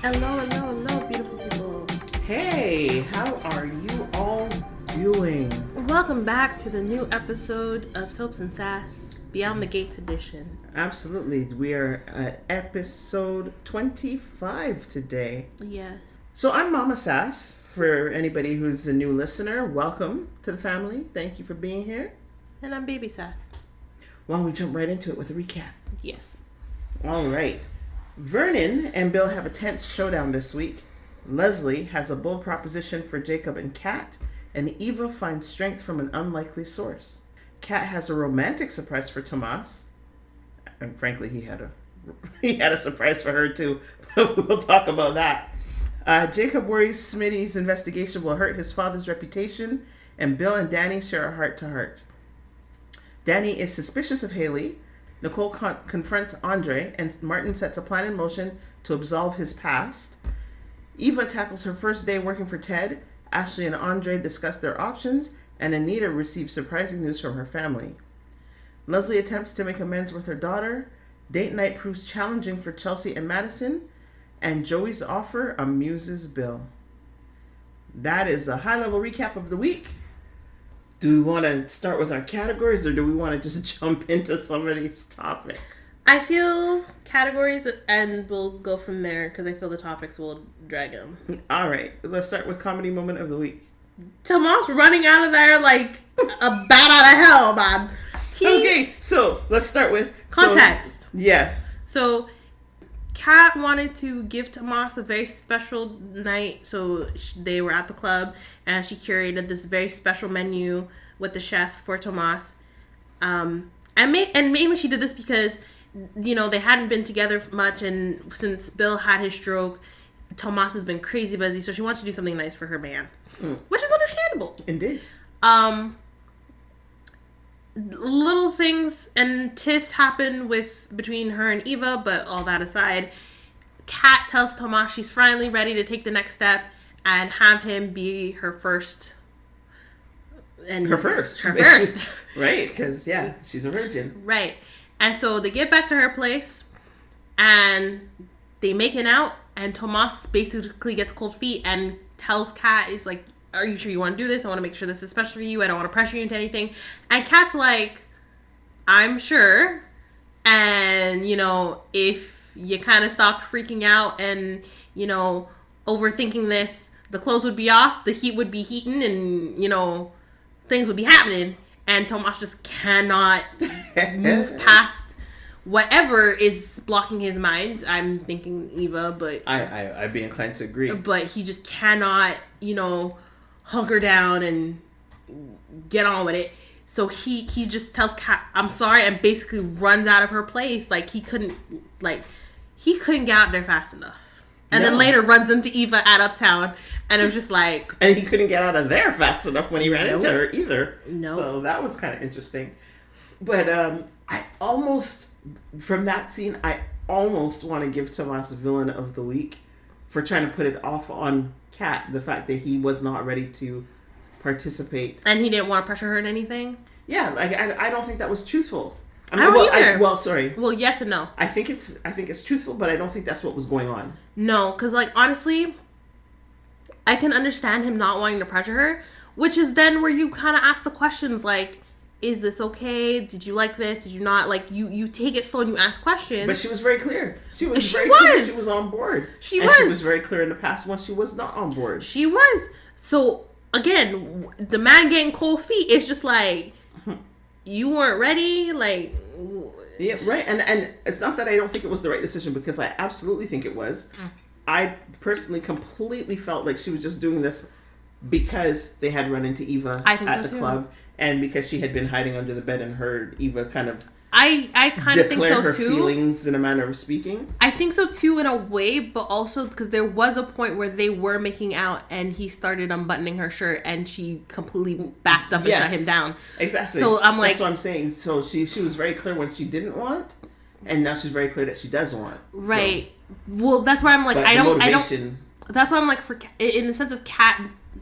Hello, hello, hello, beautiful people. Hey, how are you all doing? Welcome back to the new episode of Soaps and Sass, Beyond the Gates edition. Absolutely. We are at episode 25 today. Yes. So I'm Mama Sass. For anybody who's a new listener, welcome to the family. Thank you for being here. And I'm Baby Sass. Why don't we jump right into it with a recap? Yes. All right. Vernon and Bill have a tense showdown this week. Leslie has a bold proposition for Jacob and Kat, and Eva finds strength from an unlikely source. Kat has a romantic surprise for Tomas, and frankly, he had a surprise for her too. But we'll talk about that. Jacob worries Smitty's investigation will hurt his father's reputation, and Bill and Dani share a heart-to-heart. Dani is suspicious of Haley. Nicole confronts Andre, and Martin sets a plan in motion to absolve his past. Eva tackles her first day working for Ted. Ashley and Andre discuss their options, and Anita receives surprising news from her family. Leslie attempts to make amends with her daughter. Date night proves challenging for Chelsea and Madison, and Joey's offer amuses Bill. That is a high-level recap of the week. Do we want to start with our categories, or do we want to just jump into some of these topics? I feel categories, and we'll go from there, because I feel the topics will drag them. All right, let's start with comedy moment of the week. Tomas running out of there like a bat out of hell, man. Okay, so let's start with... Context. Yes. So, Kat wanted to give Tomas a very special night, so they were at the club, and she curated this very special menu with the chef for Tomas. And mainly she did this because, you know, they hadn't been together much, and since Bill had his stroke, Tomas has been crazy busy, so she wants to do something nice for her man, which is understandable. Indeed. Little things and tiffs happen between her and Eva, but all that aside, Kat tells Tomas she's finally ready to take the next step and have him be her first. Her first. Right, because, yeah, she's a virgin. Right. And so they get back to her place, and they make it out, and Tomas basically gets cold feet and tells Kat, he's like, are you sure you want to do this? I want to make sure this is special for you. I don't want to pressure you into anything. And Kat's like, I'm sure. And, you know, if you kind of stopped freaking out and, you know, overthinking this, the clothes would be off, the heat would be heating, and, you know, things would be happening. And Tomas just cannot move past whatever is blocking his mind. I'm thinking Eva, but... I'd be inclined to agree. But he just cannot, you know... hunker down and get on with it. So he just tells Kat, I'm sorry, and basically runs out of her place. Like he couldn't get out there fast enough. And then later runs into Eva at Uptown, and it was just like... And he couldn't get out of there fast enough when he ran into her either. No. So that was kind of interesting. But from that scene, I almost want to give Tomas villain of the week for trying to put it off on Kat, the fact that he was not ready to participate. And he didn't want to pressure her in anything? Yeah, like I don't think that was truthful. I don't either. Sorry. Well, yes and no. I think it's truthful, but I don't think that's what was going on. No, because, like, honestly, I can understand him not wanting to pressure her, which is then where you kind of ask the questions, like, is this okay? Did you like this? Did you not? Like, you take it slow and you ask questions. But she was very clear. She was clear she was on board. She was very clear in the past when she was not on board. She was. So, again, the man getting cold feet is just like, you weren't ready? Like... Yeah, right. And it's not that I don't think it was the right decision, because I absolutely think it was. I personally completely felt like she was just doing this because they had run into Eva at the club, and because she had been hiding under the bed and heard Eva kind of I kind of think so her too. Feelings in a manner of speaking. I think so too, in a way, but also because there was a point where they were making out, and he started unbuttoning her shirt, and she completely backed up and shut him down. Exactly. So I'm like, that's what I'm saying. So she was very clear when she didn't want, and now she's very clear that she does want. Right. So, well, that's why I'm like, I don't. That's why I'm like, in the sense of Kat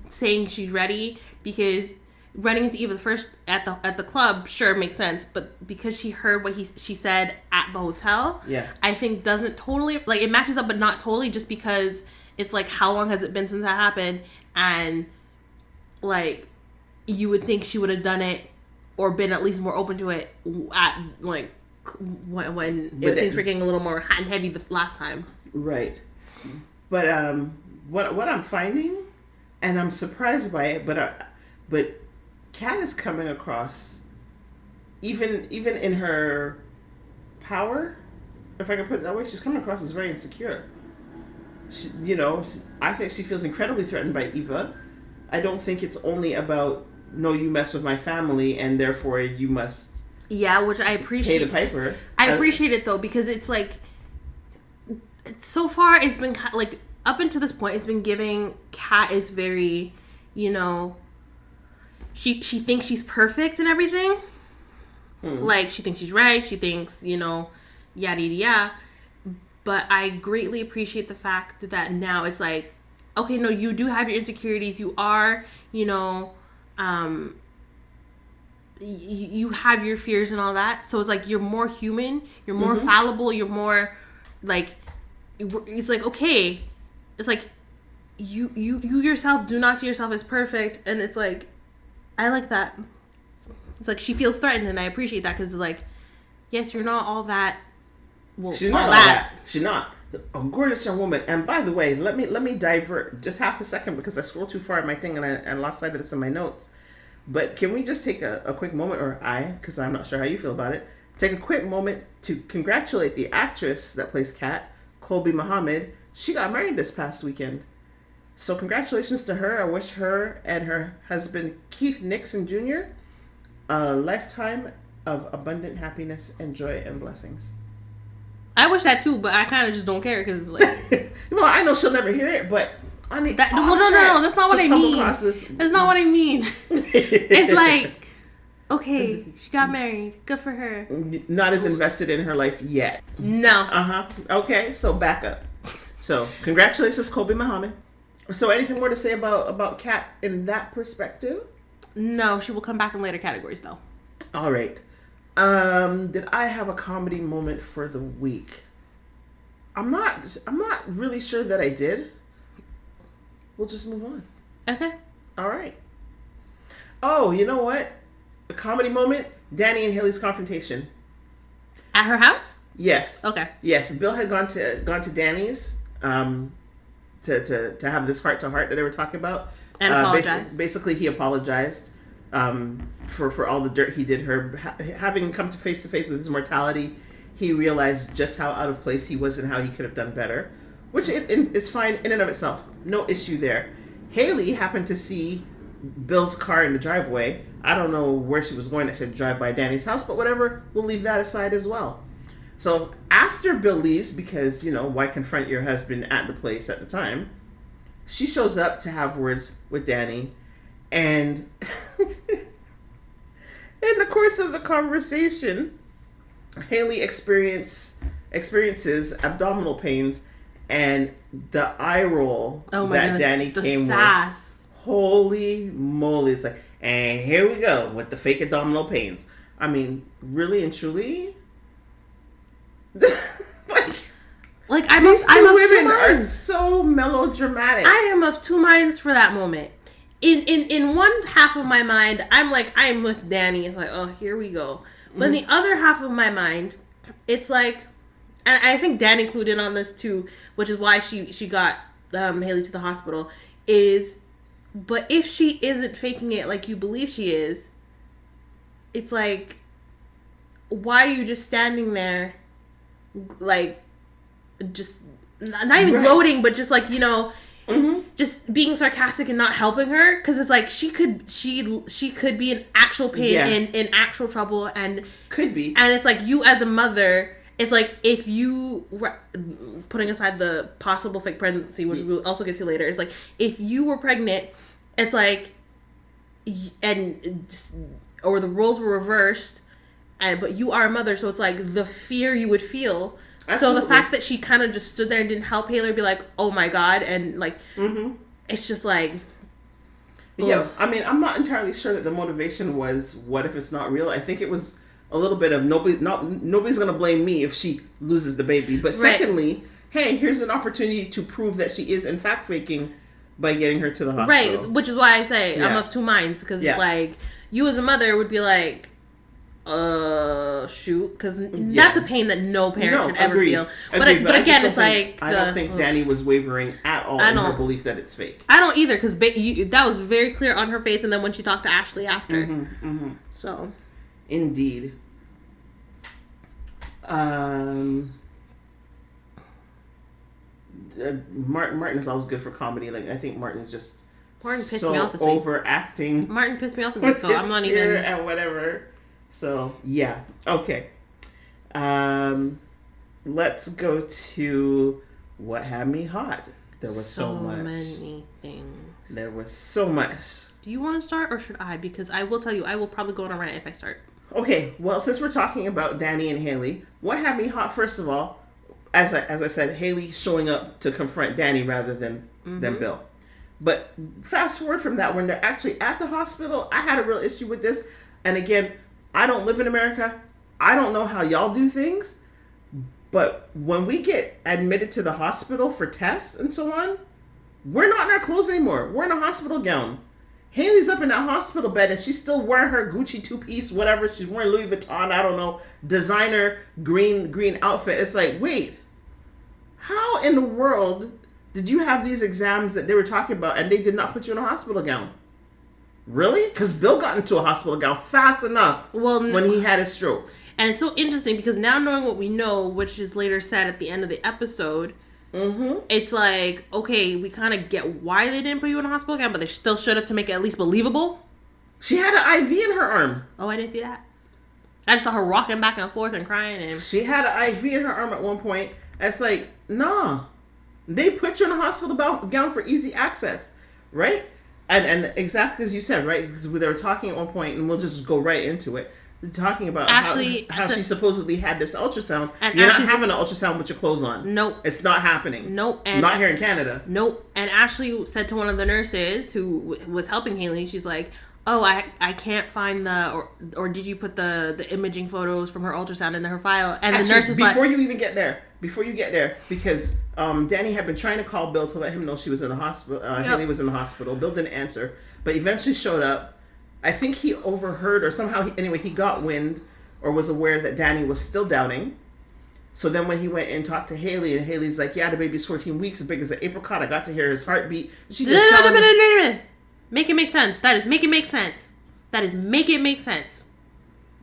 saying she's ready, because running into Eva the first at the club, sure, makes sense. But because she heard what she said at the hotel, I think doesn't totally, like, it matches up, but not totally, just because it's like, how long has it been since that happened? And like, you would think she would have done it or been at least more open to it at like when things were getting a little more hot and heavy the last time. Right. But what I'm finding, and I'm surprised by it, but Kat is coming across, even in her power, if I can put it that way, she's coming across as very insecure. She, I think she feels incredibly threatened by Eva. I don't think it's only about, no, you mess with my family and therefore you must which I appreciate. Pay the piper. I appreciate it though, because it's like, so far it's been like, up until this point it's been giving Kat is very, she thinks she's perfect and everything. Like, she thinks she's right, she thinks, yada yada yada. But I greatly appreciate the fact that now it's like, okay, no, you do have your insecurities, you are, you have your fears and all that. So it's like, you're more human, you're more fallible, you're more like, it's like, okay, it's like, you yourself do not see yourself as perfect. And it's like, I like that. It's like, she feels threatened, and I appreciate that, because it's like, yes, you're not all that. Well, she's not all that. She's not a gorgeous young woman. And by the way, let me divert just half a second, because I scrolled too far in my thing and I lost sight of this in my notes. But can we just take a quick moment, or because I'm not sure how you feel about it, take a quick moment to congratulate the actress that plays Kat, Colby Muhammad. She got married this past weekend. So congratulations to her. I wish her and her husband, Keith Nixon Jr., a lifetime of abundant happiness and joy and blessings. I wish that too, but I kind of just don't care, because it's like... Well, I know she'll never hear it, but... No, that's not what I mean. That's not what I mean. It's like, okay, she got married. Good for her. Not as invested in her life yet. No. Okay, so back up. So, congratulations, Colby Muhammad. So, anything more to say about Kat in that perspective? No, she will come back in later categories, though. All right. Did I have a comedy moment for the week? I'm not really sure that I did. We'll just move on. Okay. All right. Oh, you know what? A comedy moment, Dani and Haley's confrontation. At her house? Yes. Okay. Yes, Bill had gone to Dani's to have this heart-to-heart that they were talking about. And apologized. Basically, he apologized for all the dirt he did her. Having come to face with his mortality, he realized just how out of place he was and how he could have done better. Which is fine in and of itself. No issue there. Haley happened to see Bill's car in the driveway. I don't know where she was going that should drive by Dani's house, but whatever. We'll leave that aside as well. So after Bill leaves, because, why confront your husband at the place at the time, she shows up to have words with Dani. And in the course of the conversation, Haley experiences abdominal pains. And the eye roll that Dani came with. Holy moly. It's like, and here we go with the fake abdominal pains. I mean, really and truly. I'm of two minds. Are so melodramatic. I am of two minds for that moment. In one half of my mind, I'm like, I'm with Dani. It's like, oh, here we go. But in the other half of my mind, it's like, and I think Dani clued in on this too, which is why she got Haley to the hospital, but if she isn't faking it like you believe she is, it's like, why are you just standing there, like, just, not even gloating, but just like, just being sarcastic and not helping her? Because it's like, she could be in actual pain, in actual trouble, and... Could be. And it's like, you as a mother... It's like, if you, putting aside the possible fake pregnancy, which we'll also get to later, it's like, if you were pregnant, it's like, or the roles were reversed, but you are a mother, so it's like, the fear you would feel. Absolutely. So the fact that she kind of just stood there and didn't help Haley be like, oh my God, and like, it's just like... Yeah, I mean, I'm not entirely sure that the motivation was, what if it's not real? I think it was a little bit of nobody's going to blame me if she loses the baby. But secondly, hey, here's an opportunity to prove that she is in fact faking by getting her to the hospital. Right, which is why I say I'm of two minds. Because, like, you as a mother would be like, shoot, because that's a pain that no parent should ever feel. But again, it's like I don't think Dani was wavering at all in her belief that it's fake. I don't either, because that was very clear on her face, and then when she talked to Ashley after. So, indeed. Martin is always good for comedy. Like, I think Martin is just pissed me off this overacting. Martin pissed me off this week, so I'm not even and whatever. So, yeah. Okay. Let's go to what had me hot. There was so much. Many things. There was so much. Do you want to start or should I? Because I will tell you, I will probably go on a rant if I start. Okay. Well, since we're talking about Dani and Haley, what had me hot, first of all, as I said, Haley showing up to confront Dani rather than Bill. But fast forward from that, when they're actually at the hospital, I had a real issue with this. And again, I don't live in America. I don't know how y'all do things. But when we get admitted to the hospital for tests and so on, we're not in our clothes anymore. We're in a hospital gown. Haley's up in that hospital bed and she's still wearing her Gucci two-piece, whatever. She's wearing Louis Vuitton, I don't know, designer green outfit. It's like, wait, how in the world did you have these exams that they were talking about and they did not put you in a hospital gown? Really? Because Bill got into a hospital gown fast enough when he had his stroke. And it's so interesting because now knowing what we know, which is later said at the end of the episode, it's like, okay, we kind of get why they didn't put you in a hospital gown, but they still should have to make it at least believable. She had an IV in her arm. Oh, I didn't see that. I just saw her rocking back and forth and crying. And she had an IV in her arm at one point. It's like, nah. They put you in a hospital gown for easy access, right? And exactly as you said, right? Because they were talking at one point, and we'll just go right into it. Talking about how she supposedly had this ultrasound. And you're not having an ultrasound with your clothes on. Nope. It's not happening. Nope. And not here in Canada. Nope. And Ashley said to one of the nurses who was helping Haley, she's like, oh, I can't find or did you put the imaging photos from her ultrasound in her file? And the nurse is like... Before you get there, because Dani had been trying to call Bill to let him know she was in the hospital. Haley was in the hospital. Bill didn't answer, but eventually showed up. I think he overheard or somehow, he got wind or was aware that Dani was still doubting. So then when he went and talked to Haley, and Haley's like, yeah, the baby's 14 weeks, as big as an apricot. I got to hear his heartbeat. She just Make it make sense. That is make it make sense. That is make it make sense.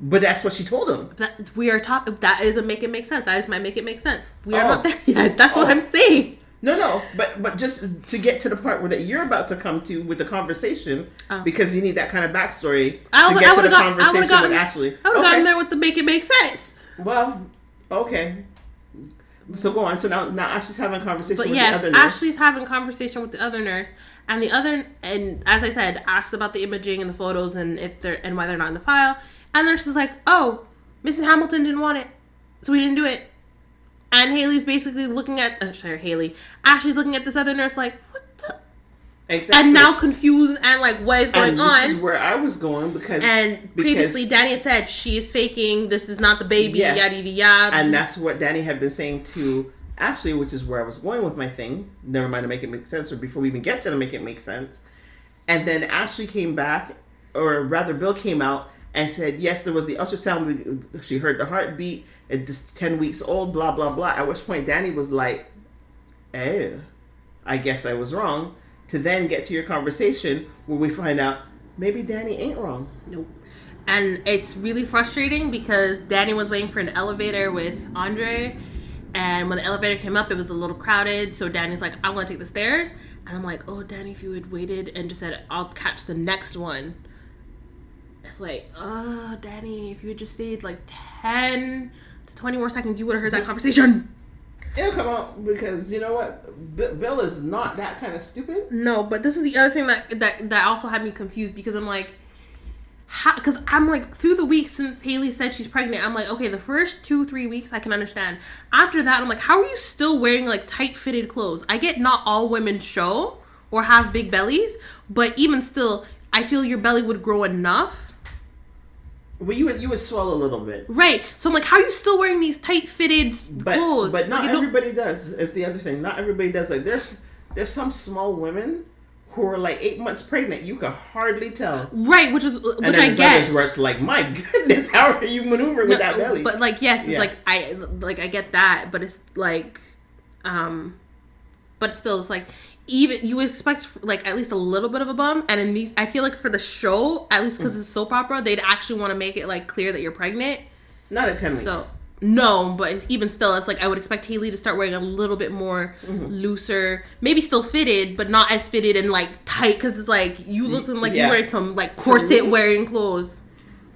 But that's what she told him. That is a make it make sense. That is my make it make sense. We are not there yet. That's what I'm saying. No, but just to get to the part where that you're about to come to with the conversation, because you need that kind of backstory to get to the conversation with Ashley. I would have gotten there with the make it make sense. Well, okay. So go on. So now Ashley's having a conversation with the other nurse. Ashley's having a conversation with the other nurse, and as I said, asked about the imaging and the photos and why they're not in the file. And the nurse is like, "Oh, Mrs. Hamilton didn't want it, so we didn't do it." And Haley's basically looking at... Ashley's looking at this other nurse like, what the... Exactly. And now confused and like, what is going on? This is where I was going because... And previously, Dani had said, she is faking, this is not the baby, yada, yada, yada. And that's what Dani had been saying to Ashley, which is where I was going with my thing. Never mind to make it make sense, or before we even get to the make it make sense. And then Ashley came back, or rather Bill came out, and said, yes, there was the ultrasound. She heard the heartbeat. It's 10 weeks old, blah, blah, blah. At which point, Dani was like, oh, I guess I was wrong. To then get to your conversation where we find out maybe Dani ain't wrong. Nope. And it's really frustrating because Dani was waiting for an elevator with Andre. And when the elevator came up, it was a little crowded. So Dani's like, I want to take the stairs. And I'm like, oh, Dani, if you had waited and just said, I'll catch the next one. It's like, oh, Dani, if you had just stayed like 10 to 20 more seconds, you would have heard that conversation. It'll come out because, you know what? Bill is not that kind of stupid. No, but this is the other thing that also had me confused because I'm like, because I'm like, through the weeks since Haley said she's pregnant, I'm like, okay, the first 2-3 weeks I can understand. After that, I'm like, how are you still wearing like tight fitted clothes? I get not all women show, or have big bellies, but even still, I feel your belly would grow enough. Well, you would swell a little bit. Right. So I'm like, how are you still wearing these tight-fitted clothes? But not like, everybody does, is the other thing. Not everybody does. Like, there's some small women who are like 8 months pregnant. You can hardly tell. Right, which I get. Others where it's like, my goodness, how are you maneuvering with that belly? But like, yes, it's like I get that, but it's like, but still, it's like, even you would expect like at least a little bit of a bum, and in these, I feel like for the show, at least because it's soap opera, they'd actually want to make it like clear that you're pregnant. Not at 10 weeks. So no, but even still, it's like I would expect Haley to start wearing a little bit more looser, maybe still fitted, but not as fitted and like tight, because it's like you looking like you're wearing some like corset wearing clothes.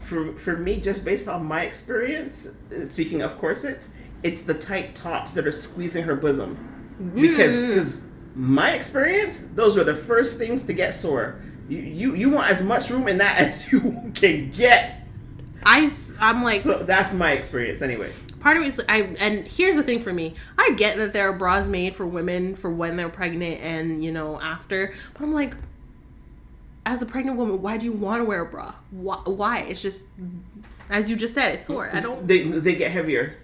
For me, just based on my experience, speaking of corsets, it's the tight tops that are squeezing her bosom, because my experience, those were the first things to get sore. You want as much room in that as you can get. I'm like, so that's my experience anyway. Part of me is and here's the thing for me, I get that there are bras made for women for when they're pregnant and after, but I'm like, as a pregnant woman, why do you want to wear a bra? Why? It's just, as you just said, it's sore. I don't. They get heavier.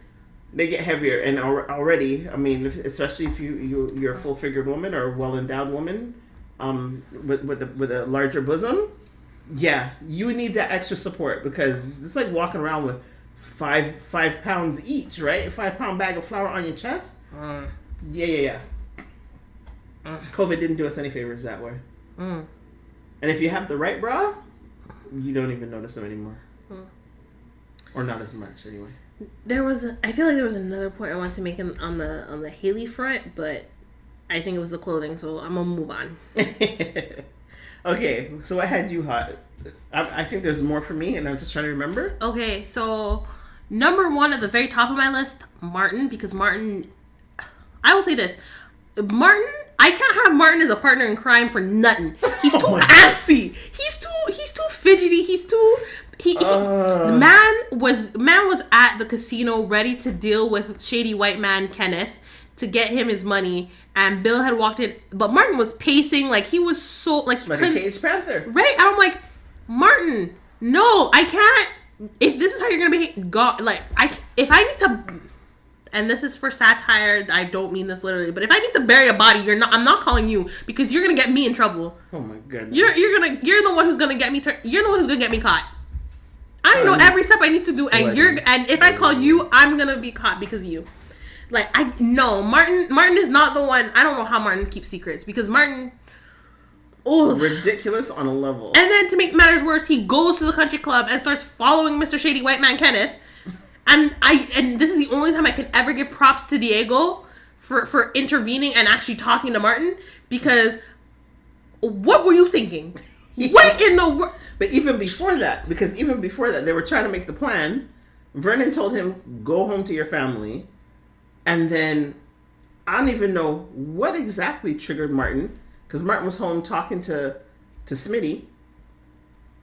They get heavier, and already, I mean, especially if you're a full figured woman or a well endowed woman, with a larger bosom. Yeah, you need that extra support, because it's like walking around with five pounds each, right? A 5-pound bag of flour on your chest. Yeah. COVID didn't do us any favors that way. And if you have the right bra, you don't even notice them anymore, or not as much anyway. I feel like there was another point I wanted to make on the Haley front, but I think it was the clothing, so I'm gonna move on. Okay, so I had you hot. I think there's more for me, and I'm just trying to remember. Okay, so number one at the very top of my list, Martin, because Martin, I will say this, Martin, I can't have Martin as a partner in crime for nothing. He's too antsy. He's too fidgety. The man was at the casino ready to deal with shady white man Kenneth to get him his money, and Bill had walked in, but Martin was pacing like he was so like a caged panther, right? And I'm like, Martin, no, I can't. If this is how you're gonna behave, God, like if I need to, and this is for satire, I don't mean this literally, but if I need to bury a body, I'm not calling you, because you're gonna get me in trouble. Oh my goodness, you're the one who's gonna get me. You're the one who's gonna get me caught. I know every step I need to do, and and if I call you, I'm gonna be caught because of you. Like, Martin is not the one. I don't know how Martin keeps secrets, because Martin, ridiculous on a level. And then to make matters worse, he goes to the country club and starts following Mr. Shady White Man Kenneth. And this is the only time I can ever give props to Diego for intervening and actually talking to Martin, because what were you thinking? What in the world? But even before that, they were trying to make the plan. Vernon told him, go home to your family. And then, I don't even know what exactly triggered Martin, because Martin was home talking to Smitty.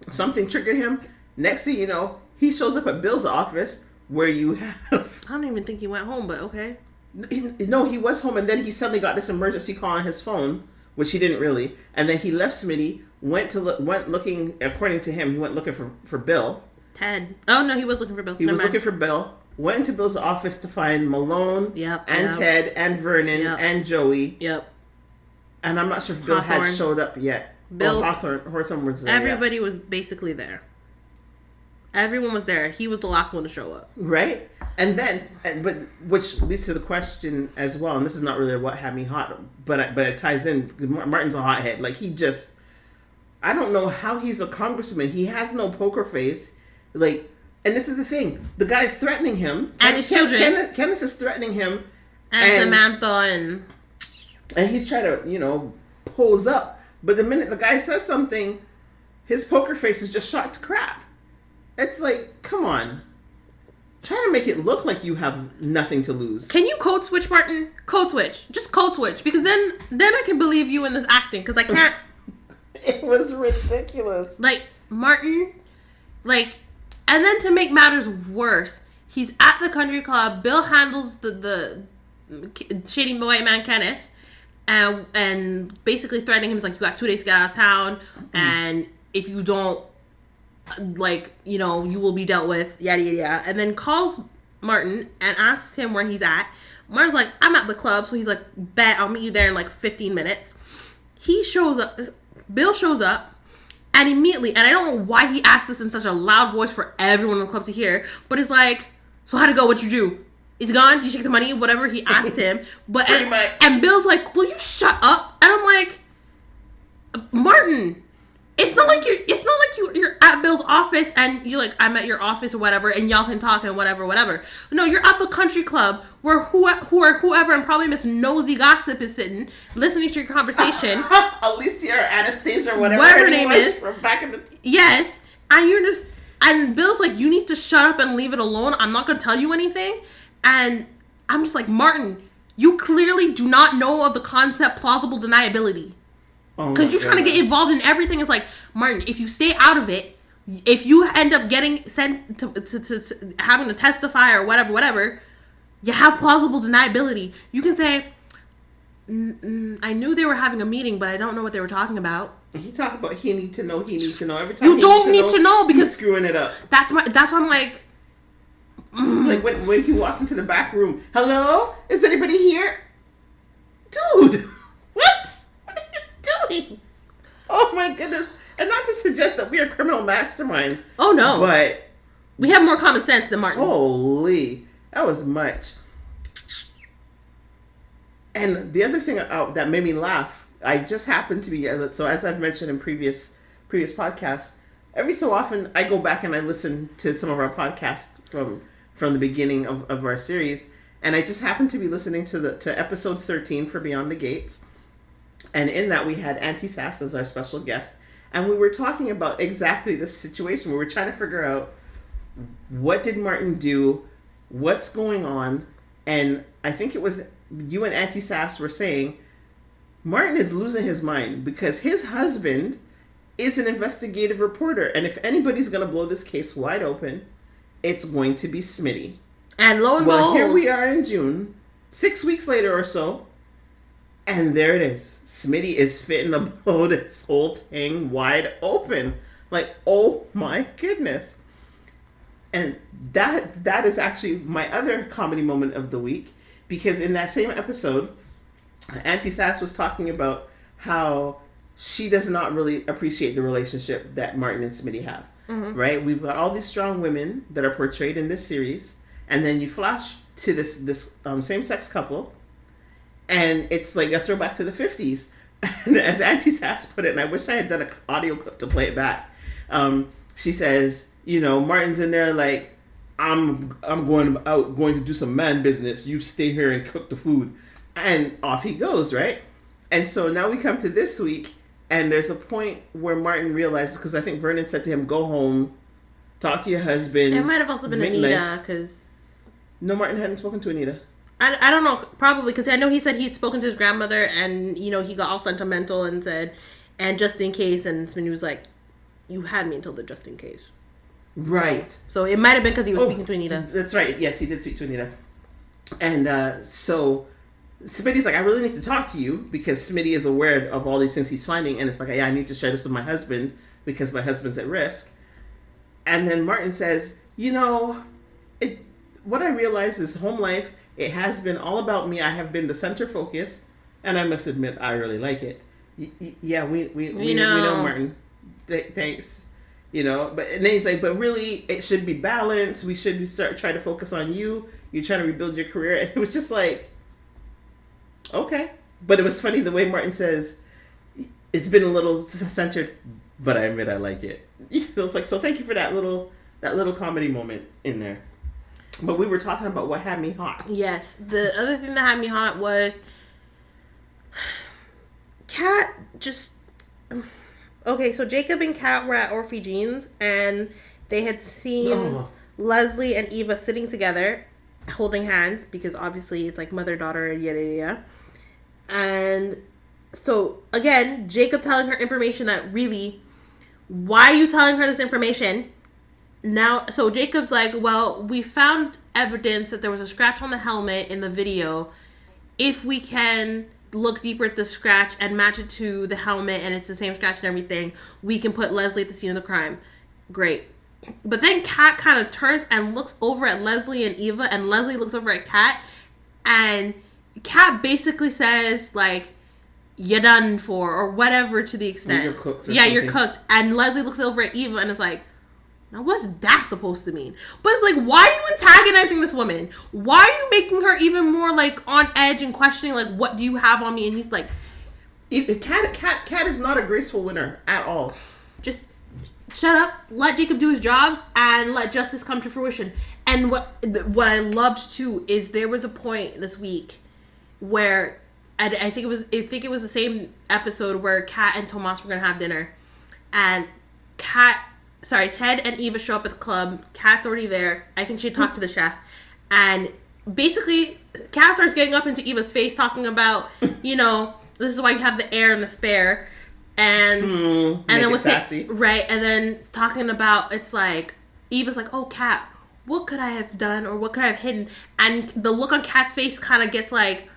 Something triggered him. Next thing you know, he shows up at Bill's office, where you have... I don't even think he went home, but okay. No, he was home, and then he suddenly got this emergency call on his phone, which he didn't really. And then he left Smitty, went looking, according to him, he went looking for Bill. Ted. Oh, no, he was looking for Bill. Looking for Bill. Went into Bill's office to find Malone, Ted, and Vernon, and Joey. Yep. And I'm not sure if Bill had showed up yet. Bill, Hawthorne was there. Everybody was basically there. Everyone was there. He was the last one to show up. Right? And then, which leads to the question as well, and this is not really what had me hot, but it ties in. Martin's a hothead. Like, I don't know how he's a congressman. He has no poker face. Like, and this is the thing. The guy's threatening him. And his children. Kenneth is threatening him. And Samantha and he's trying to, pose up. But the minute the guy says something, his poker face is just shot to crap. It's like, come on. Try to make it look like you have nothing to lose. Can you code switch, Martin? Code switch. Just code switch. Because then I can believe you in this acting. Because I can't. It was ridiculous. Like, Martin, and then to make matters worse, he's at the country club. Bill handles the shady white man Kenneth, and basically threatening him. He's like, you got 2 days to get out of town, and if you don't, like, you know, you will be dealt with, yada yada yada. And then calls Martin and asks him where he's at. Martin's like, I'm at the club. So he's like, bet, I'll meet you there in like 15 minutes. He shows up, Bill shows up, and immediately, and I don't know why he asked this in such a loud voice for everyone in the club to hear, but it's like, so how'd it go? What'd you do? Is it gone? Did you take the money? Whatever he asked him. But and Bill's like, will you shut up? And I'm like, Martin, it's not like you're at Bill's office and you're like, I'm at your office or whatever, and y'all can talk and whatever. No, you're at the country club where whoever and probably Miss Nosy Gossip is sitting, listening to your conversation. Alicia or Anastasia or whatever her name is. From back in the... Yes. And you're just, and Bill's like, you need to shut up and leave it alone. I'm not going to tell you anything. And I'm just like, Martin, you clearly do not know of the concept plausible deniability. Because you're trying to get involved in everything. It's like, Martin, if you stay out of it, if you end up getting sent to having to testify or whatever, you have plausible deniability. You can say, I knew they were having a meeting, but I don't know what they were talking about. He talked about he need to know. Every time you don't need to know because he's screwing it up. That's why I'm like, like when he walks into the back room, hello, is anybody here? Dude, what are you doing? Oh my goodness. And not to suggest that we are criminal masterminds. Oh no. But we have more common sense than Martin. Holy, that was much. And the other thing that made me laugh, I just happened to be, so as I've mentioned in previous podcasts, every so often I go back and I listen to some of our podcasts from the beginning of our series, and I just happened to be listening to episode 13 for Beyond the Gates, and in that we had Auntie Sass as our special guest, and we were talking about exactly this situation. We were trying to figure out, what did Martin do, what's going on, and I think it was you and Auntie Sass were saying Martin is losing his mind because his husband is an investigative reporter, and if anybody's going to blow this case wide open, it's going to be Smitty. And lo and behold, here we are in June, 6 weeks later or so, and there it is. Smitty is fitting to blow this whole thing wide open. Like, oh my goodness. And that is actually my other comedy moment of the week, because in that same episode, Auntie Sass was talking about how she does not really appreciate the relationship that Martin and Smitty have. Mm-hmm. Right? We've got all these strong women that are portrayed in this series, and then you flash to this same-sex couple, and it's like a throwback to the 50s. And as Auntie Sass put it, and I wish I had done an audio clip to play it back, she says, you know, Martin's in there like, I'm going to do some man business. You stay here and cook the food. And off he goes, right? And so now we come to this week, and there's a point where Martin realizes, because I think Vernon said to him, go home, talk to your husband. It might have also been Anita, because... No, Martin hadn't spoken to Anita. I don't know, probably, because I know he said he'd spoken to his grandmother, and, you know, he got all sentimental and said, and just in case, and Smitty was like, you had me until the just in case. Right. So it might have been because he was speaking to Anita. That's right. Yes, he did speak to Anita. And so Smitty's like, I really need to talk to you, because Smitty is aware of all these things he's finding. And it's like, yeah, I need to share this with my husband because my husband's at risk. And then Martin says, you know, what I realize is home life, it has been all about me. I have been the center focus. And I must admit, I really like it. Yeah, we know, Martin. Thanks. You know, but and then he's like, but really, it should be balanced. We should try to focus on you. You're trying to rebuild your career. And it was just like, okay. But it was funny the way Martin says, it's been a little centered, but I admit I like it. You know, it's like, so thank you for that little comedy moment in there. But we were talking about what had me hot. Yes. The other thing that had me hot was Kat just... Okay, so Jacob and Kat were at Orphe Jeans, and they had seen Leslie and Eva sitting together, holding hands, because obviously it's like mother-daughter, yada, yada. And so, again, Jacob telling her information that really, why are you telling her this information? Now, so Jacob's like, well, we found evidence that there was a scratch on the helmet in the video. If we can look deeper at the scratch and match it to the helmet and it's the same scratch and everything, we can put Leslie at the scene of the crime. Great. But then Kat kind of turns and looks over at Leslie and Eva, and Leslie looks over at Kat, and Kat basically says, like, you're done for, or whatever, to the extent. You're cooked. You're cooked. And Leslie looks over at Eva and is like, now what's that supposed to mean? But it's like, why are you antagonizing this woman? Why are you making her even more, like, on edge and questioning, like, what do you have on me? And he's like... Kat is not a graceful winner at all. Just shut up, let Jacob do his job, and let justice come to fruition. And what I loved, too, is there was a point this week where... I think it was the same episode where Kat and Tomas were gonna have dinner, and Ted and Eva show up at the club. Kat's already there. I think she had talked to the chef, and basically Kat starts getting up into Eva's face, talking about, you know, this is why you have the heir and the spare, and then was sassy, right? And then talking about, it's like Eva's like, oh, Kat, what could I have done, or what could I have hidden? And the look on Kat's face kind of gets like,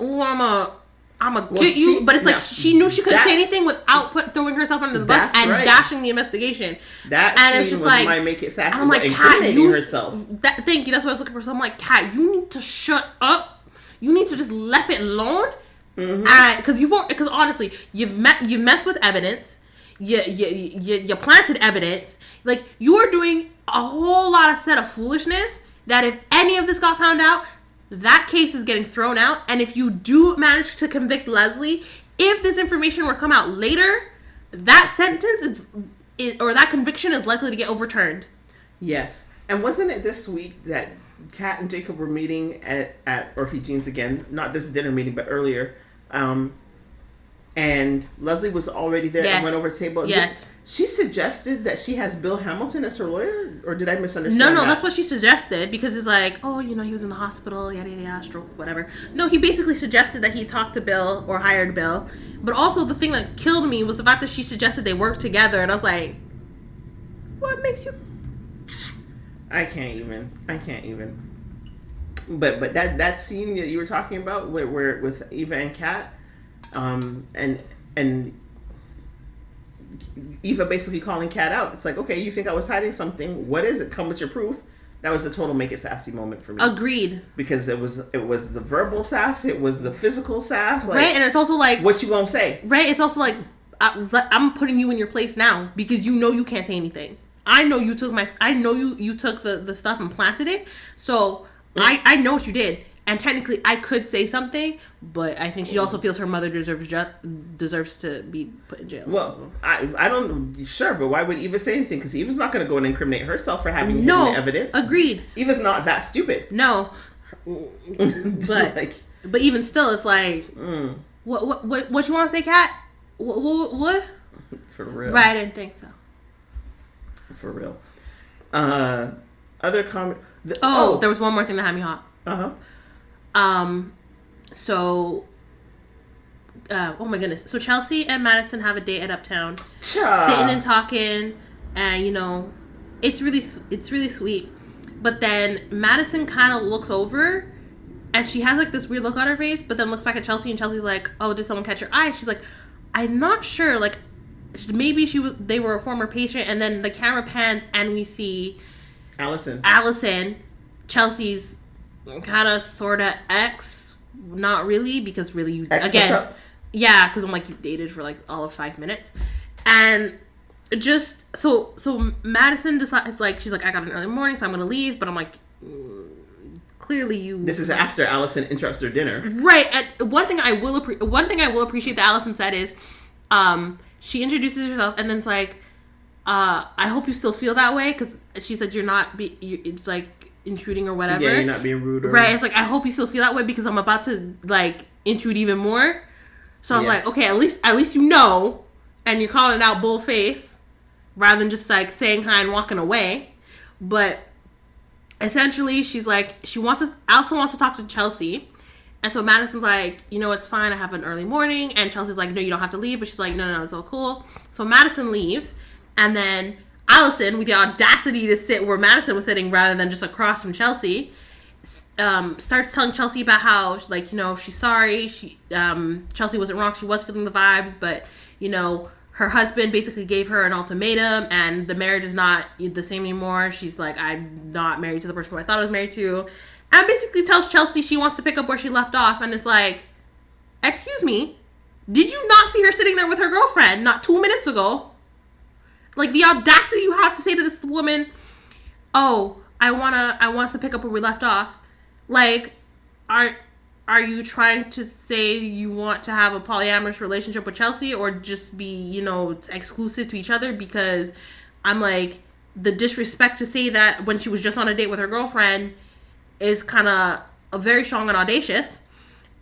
oh, I'm a get you, but it's like she knew she couldn't say anything without throwing herself under the bus and dashing the investigation. That and scene it's just was like, my make it sassy. I'm like, Kat, herself. Thank you. That's what I was looking for. So I'm like, Kat, you need to shut up. You need to just left it alone. Because honestly, you've messed with evidence. You planted evidence. Like, you are doing a whole lot of set of foolishness that if any of this got found out, that case is getting thrown out. And if you do manage to convict Leslie, if this information were to come out later, that sentence or that conviction is likely to get overturned. Yes. And wasn't it this week that Kat and Jacob were meeting at Orphe Jean's again? Not this dinner meeting, but earlier. And Leslie was already there and went over to the table. Yes. She suggested that she has Bill Hamilton as her lawyer? Or did I misunderstand No, that's what she suggested. Because it's like, oh, you know, he was in the hospital, yada, yada, yada, stroke, whatever. No, he basically suggested that he talked to Bill or hired Bill. But also the thing that killed me was the fact that she suggested they work together. And I was like, what makes you... I can't even. But that scene that you were talking about where with Eva and Kat, and Eva basically calling Kat out. It's like, okay, you think I was hiding something? What is it? Come with your proof. That was a total make it sassy moment for me. Agreed. Because it was the verbal sass, it was the physical sass, like, right? And it's also like, what you gonna say? Right? It's also like, I'm putting you in your place now because you know you can't say anything. I know you took you took the stuff and planted it. So I know what you did. And technically, I could say something, but I think she also feels her mother deserves to be put in jail. Well, I don't... Sure, but why would Eva say anything? Because Eva's not going to go and incriminate herself for having hidden the evidence. Agreed. Eva's not that stupid. No. But even still, it's like... What you want to say, Kat? What? For real. Right, I didn't think so. For real. Other comment... there was one more thing that had me hot. So, oh my goodness. So Chelsea and Madison have a date at Uptown, sitting and talking, and you know, it's really sweet. But then Madison kind of looks over, and she has like this weird look on her face, but then looks back at Chelsea, and Chelsea's like, "Oh, did someone catch your eye?" She's like, "I'm not sure. Like, maybe they were a former patient." And then the camera pans, and we see Allison, Chelsea's kind of sort of ex, not really, because really you because I'm like, you dated for like all of 5 minutes, and just so Madison decides, like, she's like, I got an early morning, so I'm gonna leave, but I'm like, clearly you. This is after Allison interrupts her dinner, right? And one thing I will appreciate that Allison said is, she introduces herself and then it's like, I hope you still feel that way, because she said it's like intruding or whatever. Yeah, you're not being rude. Right. It's like, I hope you still feel that way because I'm about to like intrude even more. So I was like, okay, at least you know, and you're calling it out bullface rather than just like saying hi and walking away. But essentially, she's like, Allison wants to talk to Chelsea. And so Madison's like, you know, it's fine, I have an early morning. And Chelsea's like, no, you don't have to leave. But she's like, no, it's all cool. So Madison leaves. And then Allison, with the audacity to sit where Madison was sitting rather than just across from Chelsea, starts telling Chelsea about how, like, she's sorry. Chelsea wasn't wrong. She was feeling the vibes, but, her husband basically gave her an ultimatum, and the marriage is not the same anymore. She's like, I'm not married to the person who I thought I was married to. And basically tells Chelsea she wants to pick up where she left off. And it's like, excuse me, did you not see her sitting there with her girlfriend not 2 minutes ago? Like, the audacity you have to say to this woman, oh, I want us to pick up where we left off. Like, are you trying to say you want to have a polyamorous relationship with Chelsea, or just be, exclusive to each other? Because I'm like, the disrespect to say that when she was just on a date with her girlfriend is kind of very strong and audacious.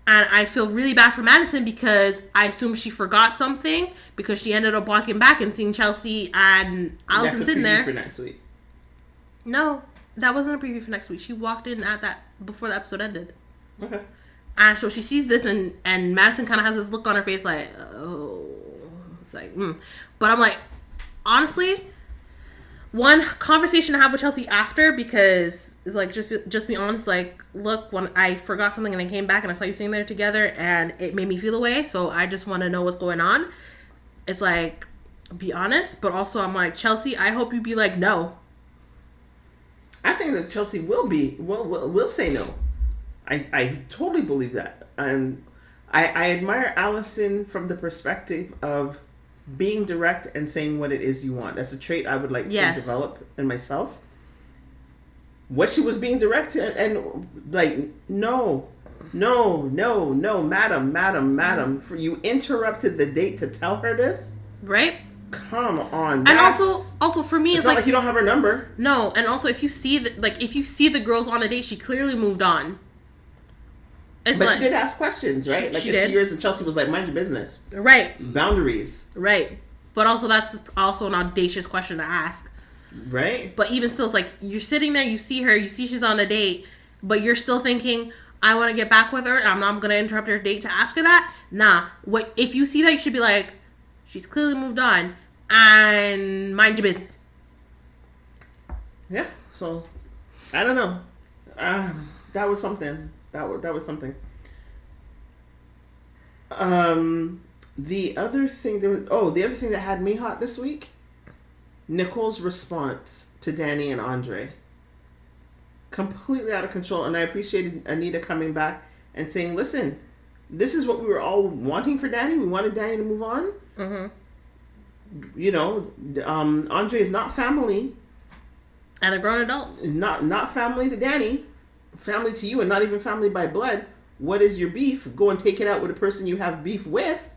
And I feel really bad for Madison, because I assume she forgot something, because she ended up walking back and seeing Chelsea and Allison sitting there. That's a preview for next week. No, that wasn't a preview for next week. She walked in at that before the episode ended. Okay. And so she sees this, and Madison kind of has this look on her face like, oh, it's like, But I'm like, honestly, one conversation to have with Chelsea after, because it's like, just be honest, like, look, when I forgot something and I came back and I saw you sitting there together and it made me feel away, so I just want to know what's going on. It's like, be honest, but also I'm like, Chelsea, I hope you be like, no. I think that Chelsea will say no. I totally believe that. And I admire Allison from the perspective of being direct and saying what it is you want. That's a trait I would like to develop in myself. What she was being direct and like, no, madam. For you interrupted the date to tell her this? Right? Come on. And also for me, it's not like you don't have her number. No, and also if you see the girls on a date, she clearly moved on. But she did ask questions, right? She did. Years and Chelsea was like, mind your business. Right. Boundaries. Right. But also that's also an audacious question to ask. Right. But even still, it's like, you're sitting there, you see her, you see she's on a date, but you're still thinking, I want to get back with her, I'm not going to interrupt her date to ask her that. Nah. If you see that, you should be like, she's clearly moved on, and mind your business. Yeah. So, I don't know. That was something. That was something. The other thing that had me hot this week, Nicole's response to Dani and Andre. Completely out of control, and I appreciated Anita coming back and saying, "Listen, this is what we were all wanting for Dani. We wanted Dani to move on. Mm-hmm. Andre is not family, and they're grown adults. Not family to Dani." Family to you, and not even family by blood. What is your beef? Go and take it out with the person you have beef with.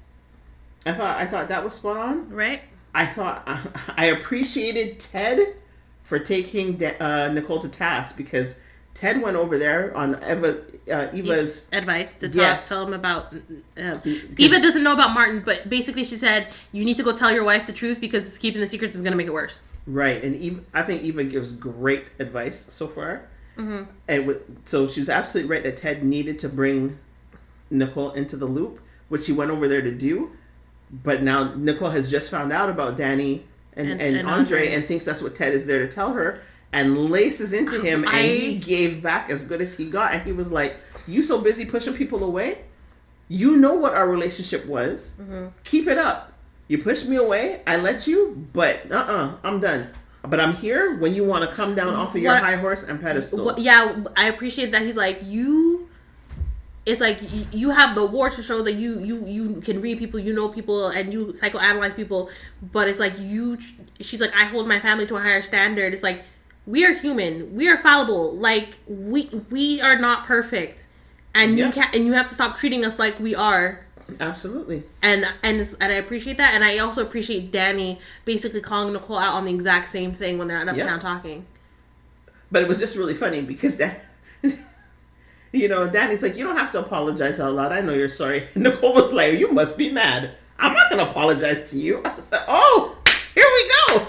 I thought that was spot on. Right. I appreciated Ted for taking Nicole to task, because Ted went over there on Eva's advice to tell him about. Eva doesn't know about Martin, but basically she said, you need to go tell your wife the truth, because keeping the secrets is going to make it worse. Right, and I think Eva gives great advice so far. Mm-hmm. And so she was absolutely right that Ted needed to bring Nicole into the loop, which he went over there to do. But now Nicole has just found out about Dani and Andre and thinks that's what Ted is there to tell her, and laces into him, and he gave back as good as he got. And he was like, you so busy pushing people away? You know what our relationship was. Mm-hmm. Keep it up. You pushed me away, I let you, but I'm done. But I'm here when you want to come down off of your high horse and pedestal. Yeah, I appreciate that. He's like, it's like you have the war to show that you can read people, you know people, and you psychoanalyze people. But it's like she's like, I hold my family to a higher standard. It's like, we are human, we are fallible. Like we are not perfect, and you have to stop treating us like we are. Absolutely. And I appreciate that, and I also appreciate Dani basically calling Nicole out on the exact same thing when they're at Uptown talking. But it was just really funny because Dani's like, you don't have to apologize out loud. I know you're sorry. Nicole was like, you must be mad. I'm not going to apologize to you. I said, oh, here we go.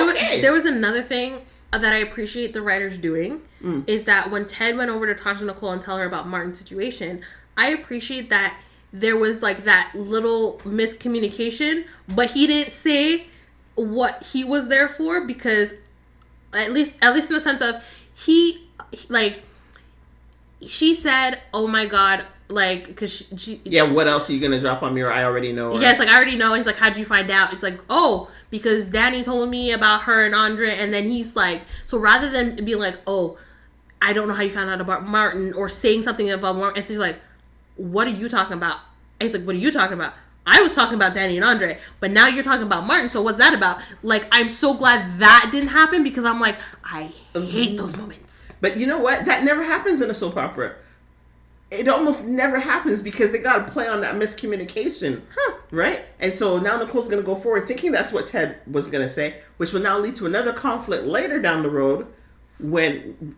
Okay. There was another thing that I appreciate the writers doing is that when Ted went over to talk to Nicole and tell her about Martin's situation, I appreciate that there was like that little miscommunication, but he didn't say what he was there for, because at least in the sense of he she said, "Oh my god." Like, because she yeah, what else are you gonna drop on me, or I already know? Or... Yeah, it's like, I already know. He's like, how'd you find out? It's like, oh, because Dani told me about her and Andre. And then he's like, so rather than being like, oh, I don't know how you found out about Martin, or saying something about Martin, and she's like, what are you talking about? And he's like, what are you talking about? I was talking about Dani and Andre, but now you're talking about Martin, so what's that about? Like, I'm so glad that didn't happen, because I'm like, I hate those moments. But you know what? That never happens in a soap opera. It almost never happens, because they got to play on that miscommunication, right? And so now Nicole's going to go forward thinking that's what Ted was going to say, which will now lead to another conflict later down the road when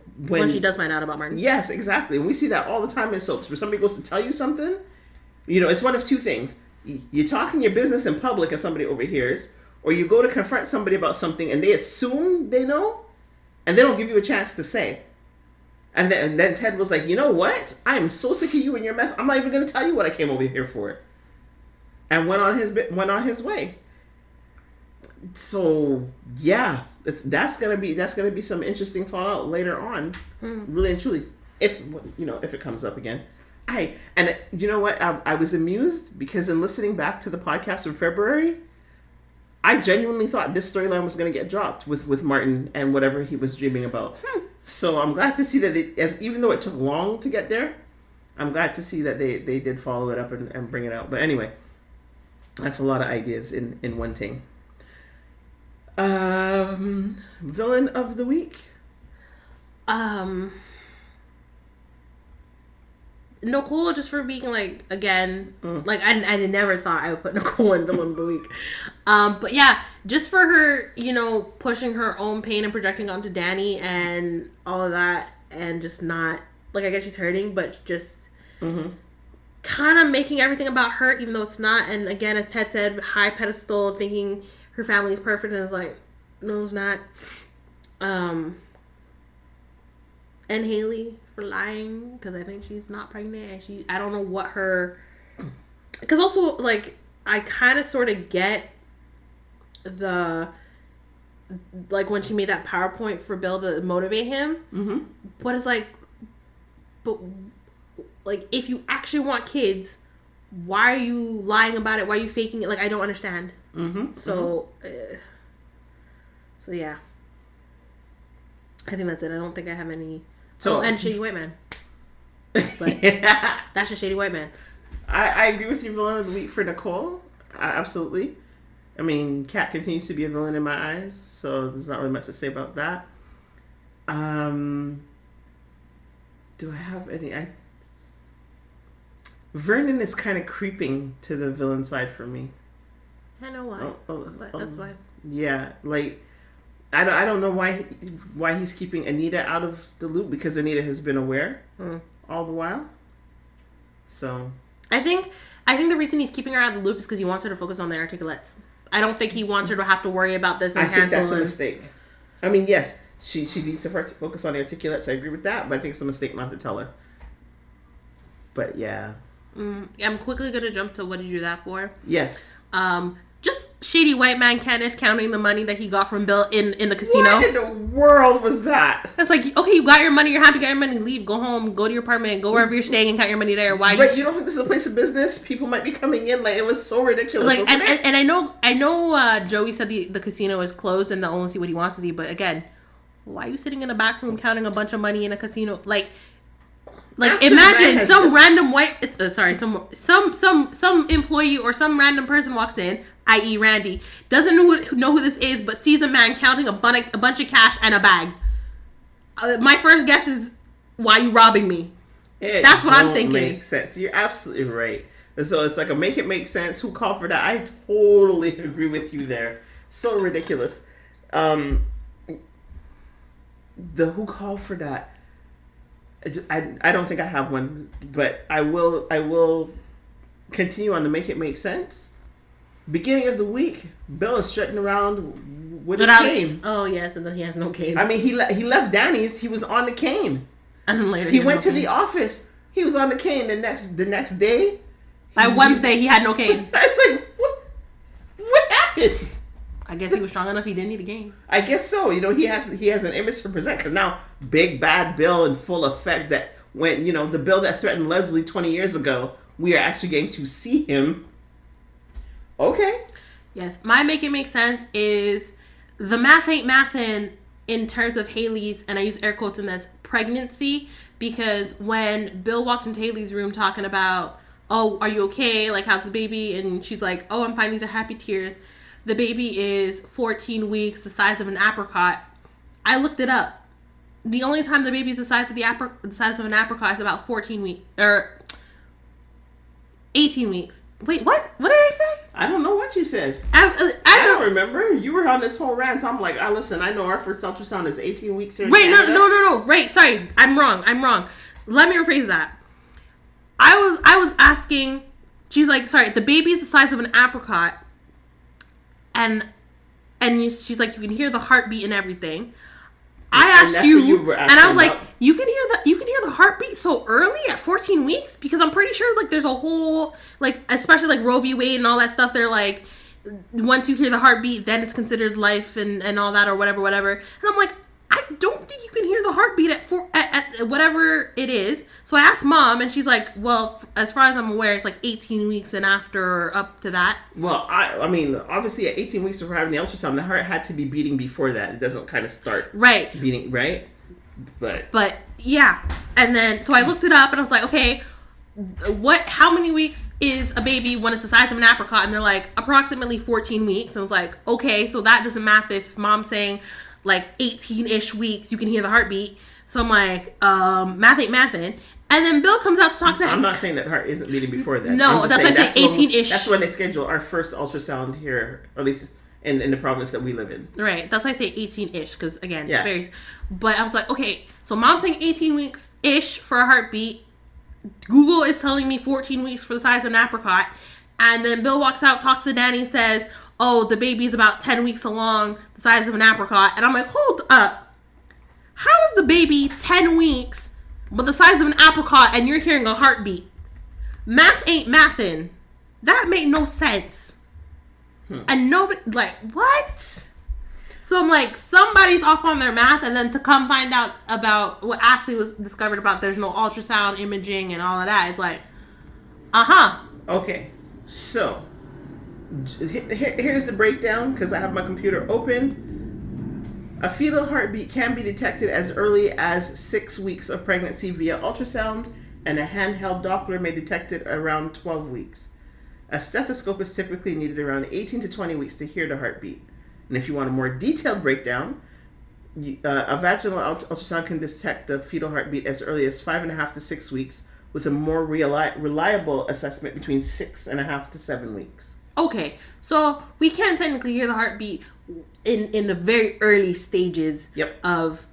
she does find out about Martin. Yes, exactly. And we see that all the time in soaps, where somebody goes to tell you something. You know, it's one of two things. You're talking your business in public and somebody overhears, or you go to confront somebody about something and they assume they know, and they don't give you a chance to say. And then Ted was like, you know what? I am so sick of you and your mess. I'm not even going to tell you what I came over here for. And went on his way. So yeah, that's gonna be some interesting fallout later on, really and truly, if it comes up again. You know what? I was amused, because in listening back to the podcast from February, I genuinely thought this storyline was going to get dropped with Martin and whatever he was dreaming about. So I'm glad to see that even though it took long to get there, I'm glad to see that they did follow it up and bring it out. But anyway, that's a lot of ideas in one thing. Villain of the week. Nicole, just for being like, again, like I never thought I would put Nicole in Villain of the Week. But yeah, just for her, pushing her own pain and projecting onto Dani and all of that, and just not, like, I guess she's hurting, but just kind of making everything about her, even though it's not. And again, as Ted said, high pedestal, thinking her family is perfect, and it's like, no, it's not. And Haley for lying, because I think she's not pregnant, and I don't know what her, because also, like, I kind of sort of get like, when she made that PowerPoint for Bill to motivate him, but it's like, if you actually want kids, why are you lying about it? Why are you faking it? Like, I don't understand. So yeah, I think that's it. I don't think I have any. And Shady White Man. But that's just Shady White Man. I agree with you, Villain of the Week for Nicole. Absolutely. I mean, Kat continues to be a villain in my eyes, so there's not really much to say about that. Do I have any? Vernon is kind of creeping to the villain side for me. I know why, but that's why. Yeah, like, I don't know why he's keeping Anita out of the loop, because Anita has been aware all the while. So I think the reason he's keeping her out of the loop is because he wants her to focus on the articulates. I don't think he wants her to have to worry about this. And I think that's a mistake. I mean, yes, she needs to focus on the articulates. I agree with that, but I think it's a mistake not to tell her. But yeah. I'm quickly going to jump to what did you do that for? Yes. Just Shady White Man Kenneth counting the money that he got from Bill in the casino. What in the world was that? It's like, okay, you got your money, you're happy to get your money, leave, go home, go to your apartment, go wherever you're staying and count your money there. Why? But you don't think this is a place of business? People might be coming in. Like, it was so ridiculous. Like, and I know Joey said the casino is closed and they'll only see what he wants to see. But again, why are you sitting in the back room counting a bunch of money in a casino? Like imagine some random some employee or some random person walks in, i.e. Randy, doesn't know who this is, but sees a man counting a bunch of cash and a bag. My first guess is, why are you robbing me? That's what I'm thinking. Makes sense. You're absolutely right. So it's like a make it make sense. Who called for that? I totally agree with you there. So ridiculous. The who called for that? I don't think I have one, but I will continue on to make it make sense. Beginning of the week, Bill is strutting around with his cane. Oh yes, and then he has no cane. I mean, he left Dani's. He was on the cane. And then later he went to the office. He was on the cane. The next day. By Wednesday, he had no cane. It's like, what happened? I guess he was strong enough. He didn't need a cane. I guess so. He has an image to present, because now big bad Bill in full effect, that when, the Bill that threatened Leslie 20 years ago, we are actually getting to see him. Okay. Yes. My make it make sense is the math ain't mathin' in terms of Haley's, and I use air quotes in this, pregnancy, because when Bill walked into Haley's room talking about, oh, are you okay? Like, how's the baby? And she's like, oh, I'm fine. These are happy tears. The baby is 14 weeks, the size of an apricot. I looked it up. The only time the baby's the size of the size of an apricot is about 14 weeks, or 18 weeks. Wait, what? What did I say? I don't know what you said. I don't remember. You were on this whole rant. I'm like, listen, I know our first ultrasound is 18 weeks here in Wait, Canada. no. Right, sorry. I'm wrong. Let me rephrase that. I was asking, she's like, sorry, the baby's the size of an apricot. And she's like, you can hear the heartbeat and everything. I asked you and I was like, you can hear the heartbeat so early at 14 weeks? Because I'm pretty sure, like, there's a whole, like, especially, like, Roe v. Wade and all that stuff, they're like, once you hear the heartbeat, then it's considered life and all that, or whatever. And I'm like, I don't think you can hear the heartbeat at whatever it is. So I asked Mom, and she's like, well, as far as I'm aware, it's like 18 weeks and after, or up to that. Well, I mean, obviously at 18 weeks of having the ultrasound, the heart had to be beating before that. It doesn't kind of start beating, right? But yeah. And then, so I looked it up, and I was like, okay, how many weeks is a baby when it's the size of an apricot? And they're like, approximately 14 weeks. And I was like, okay, so that doesn't math if Mom's saying like 18-ish weeks, you can hear the heartbeat. So I'm like, math ain't mathin'. And then Bill comes out to talk to him. I'm not saying that heart isn't beating before that. No, that's why I say 18-ish. That's when they schedule our first ultrasound here, or at least in the province that we live in. Right. That's why I say 18-ish, because, again, it varies. But I was like, okay, so Mom's saying 18 weeks-ish for a heartbeat. Google is telling me 14 weeks for the size of an apricot. And then Bill walks out, talks to Dani, says, oh, the baby's about 10 weeks along, the size of an apricot. And I'm like, hold up. How is the baby 10 weeks, but the size of an apricot, and you're hearing a heartbeat? Math ain't mathin'. That made no sense. And nobody, like, what? So I'm like, somebody's off on their math, and then to come find out about what actually was discovered about there's no ultrasound imaging and all of that, it's like, Okay, so here's the breakdown, because I have my computer open. A fetal heartbeat can be detected as early as 6 weeks of pregnancy via ultrasound, and a handheld Doppler may detect it around 12 weeks. A stethoscope is typically needed around 18 to 20 weeks to hear the heartbeat. And if you want a more detailed breakdown, a vaginal ultrasound can detect the fetal heartbeat as early as 5.5 to 6 weeks, with a more reliable assessment between 6.5 to 7 weeks. Okay, so we can technically hear the heartbeat in the very early stages of,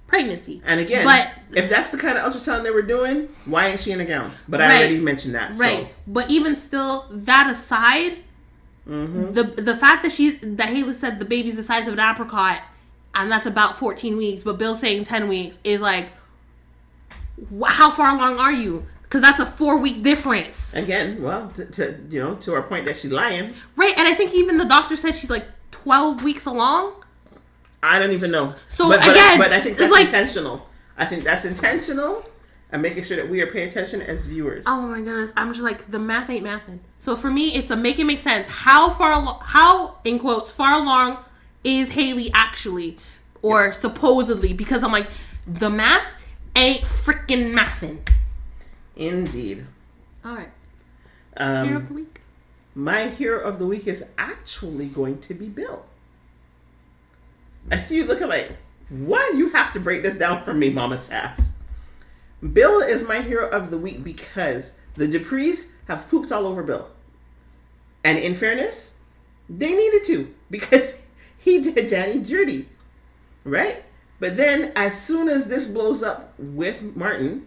pregnancy. And again, but if that's the kind of ultrasound they were doing, why ain't she in a gown? But I already mentioned that. Right. So. But even still, that aside, the fact that Haley said the baby's the size of an apricot, and that's about 14 weeks, but Bill's saying 10 weeks, is like, how far along are you? Because that's a 4-week difference. Again, well, to our point that she's lying. Right, and I think even the doctor said she's like 12 weeks along. I don't even know. So but again, I think that's intentional. I think that's intentional, and making sure that we are paying attention as viewers. Oh my goodness, I'm just like, the math ain't mathin'. So for me, it's a make it make sense. How in quotes far along is Haley actually, or supposedly? Because I'm like, the math ain't freaking mathin'. Indeed. All right. Hero of the week. My hero of the week is actually going to be Bill. I see you looking like, what? You have to break this down for me, Mama Sass. Bill is my hero of the week because the Duprees have pooped all over Bill. And in fairness, they needed to, because he did Dani dirty. Right? But then, as soon as this blows up with Martin,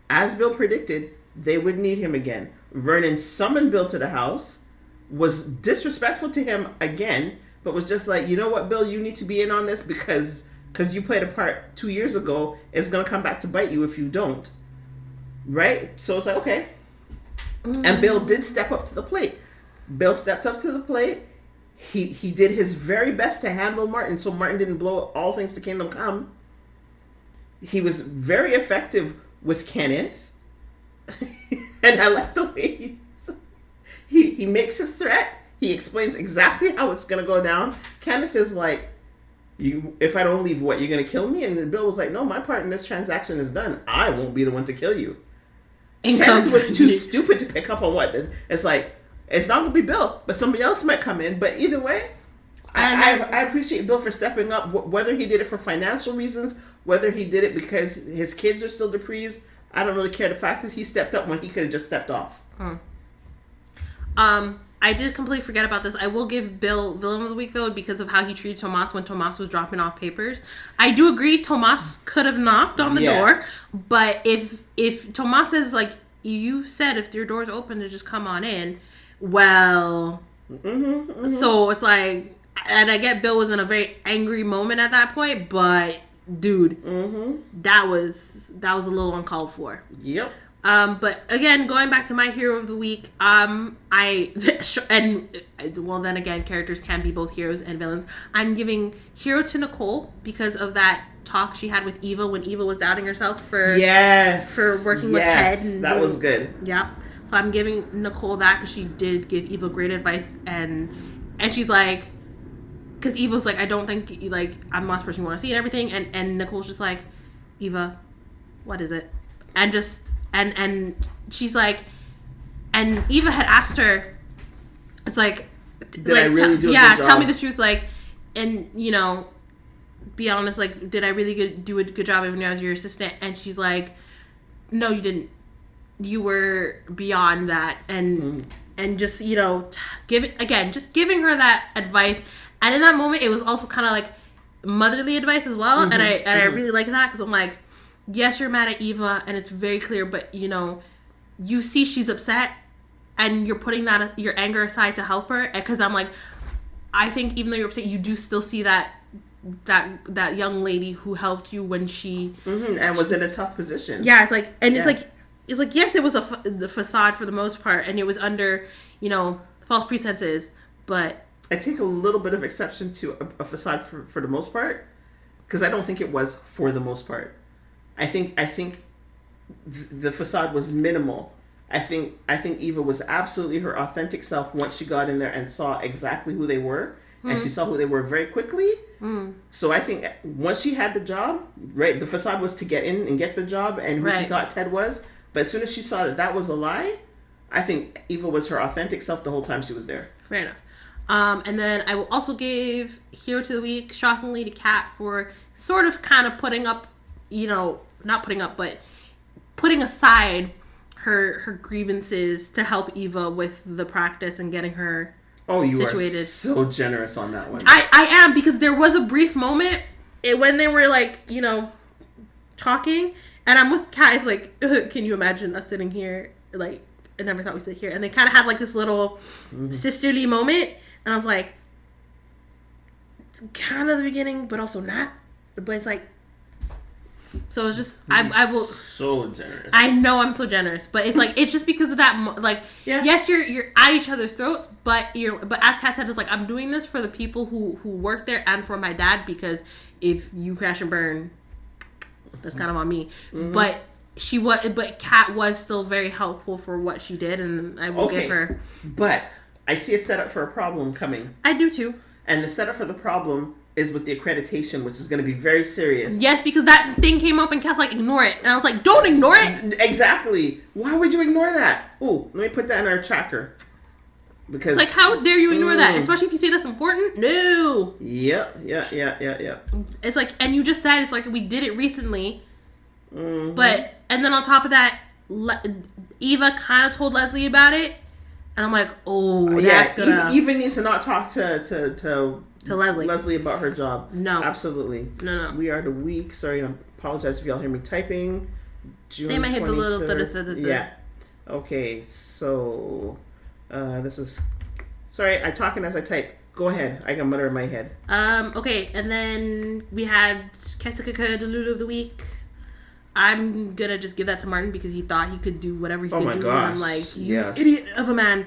as Bill predicted, they would need him again. Vernon summoned Bill to the house, was disrespectful to him again, but was just like, you know what, Bill, you need to be in on this because you played a part 2 years ago. It's going to come back to bite you if you don't. Right? So it's like, okay. And Bill did step up to the plate. Bill stepped up to the plate. He did his very best to handle Martin, so Martin didn't blow all things to Kingdom Come. He was very effective with Kenneth. And I like the way he makes his threat. He explains exactly how it's going to go down. Kenneth is like, if I don't leave, what, you're going to kill me? And Bill was like, no, my part in this transaction is done. I won't be the one to kill you. And Kenneth was too stupid to pick up on what. It's like, it's not going to be Bill, but somebody else might come in. But either way, I appreciate Bill for stepping up, whether he did it for financial reasons, whether he did it because his kids are still Dupree's. I don't really care. The fact is he stepped up when he could have just stepped off. I did completely forget about this. I will give Bill Villain of the Week, though, because of how he treated Tomas when Tomas was dropping off papers. I do agree Tomas could have knocked on the door, but if Tomas says, like, you said if your door's open to just come on in, well, so it's like, and I get Bill was in a very angry moment at that point, but, dude, that was a little uncalled for. Yep. But again, going back to my hero of the week, then again, characters can be both heroes and villains. I'm giving hero to Nicole because of that talk she had with Eva when Eva was doubting herself for working with Ted. And that was good. Yeah. So I'm giving Nicole that because she did give Eva great advice, and she's like, because Eva's like, I don't think I'm the last person you want to see and everything, and Nicole's just like, Eva, what is it? And just. And she's like, and Eva had asked her, it's like, did I really do a good job? Tell me the truth, like, and, be honest, like, did I really do a good job even when I was your assistant? And she's like, no, you didn't. You were beyond that. And just, just giving her that advice. And in that moment, it was also kind of like motherly advice as well. And I really like that because I'm like, yes, you're mad at Eva, and it's very clear, but, you see she's upset, and you're putting your anger aside to help her, because I'm like, I think even though you're upset, you do still see that young lady who helped you when she... and was in a tough position. Yeah, it's like, and it's like, yes, it was the facade for the most part, and it was under, false pretenses, but... I take a little bit of exception to a facade for the most part, because I don't think it was for the most part. I think the facade was minimal. I think Eva was absolutely her authentic self once she got in there and saw exactly who they were, and she saw who they were very quickly. So I think once she had the job, right, the facade was to get in and get the job and who she thought Ted was. But as soon as she saw that was a lie, I think Eva was her authentic self the whole time she was there. Fair enough. And then I will also give Hero to the Week, shockingly, to Kat for sort of kind of putting up, not putting up, but putting aside her grievances to help Eva with the practice and getting her situated. Are so generous on that one. I am, because there was a brief moment when they were talking, and I'm with Kat. It's like, can you imagine us sitting here? Like, I never thought we'd sit here. And they kind of had this little sisterly moment, and I was like, it's kind of the beginning, but also not. But it's like, so it's just, I will. So generous. I know I'm so generous, but it's like, it's just because of that. Yes, you're at each other's throats, but as Kat said, it's like, I'm doing this for the people who work there and for my dad, because if you crash and burn, that's kind of on me. But Kat was still very helpful for what she did, and I will give her. But I see a setup for a problem coming. I do too. And the setup for the problem is with the accreditation, which is going to be very serious. Yes, because that thing came up and Kat's like, ignore it. And I was like, don't ignore it. Exactly. Why would you ignore that? Oh, let me put that in our tracker. Because it's like, how dare you ignore that? Especially if you say that's important. No. Yep. It's like, and you just said, it's like, we did it recently. But, and then on top of that, Eva kind of told Leslie about it. And I'm like, that's gonna... Eva needs to not talk to Leslie about her job. No. Absolutely. No. We are the week. Sorry, I apologize if y'all hear me typing. June they might hit the little... Yeah. Okay, so... this is... Sorry, I'm talking as I type. Go ahead. I can mutter in my head. Okay, and then we had Kesika Delulu of the Week. I'm gonna just give that to Martin because he thought he could do whatever he could do. Gosh. And I'm like, you idiot of a man.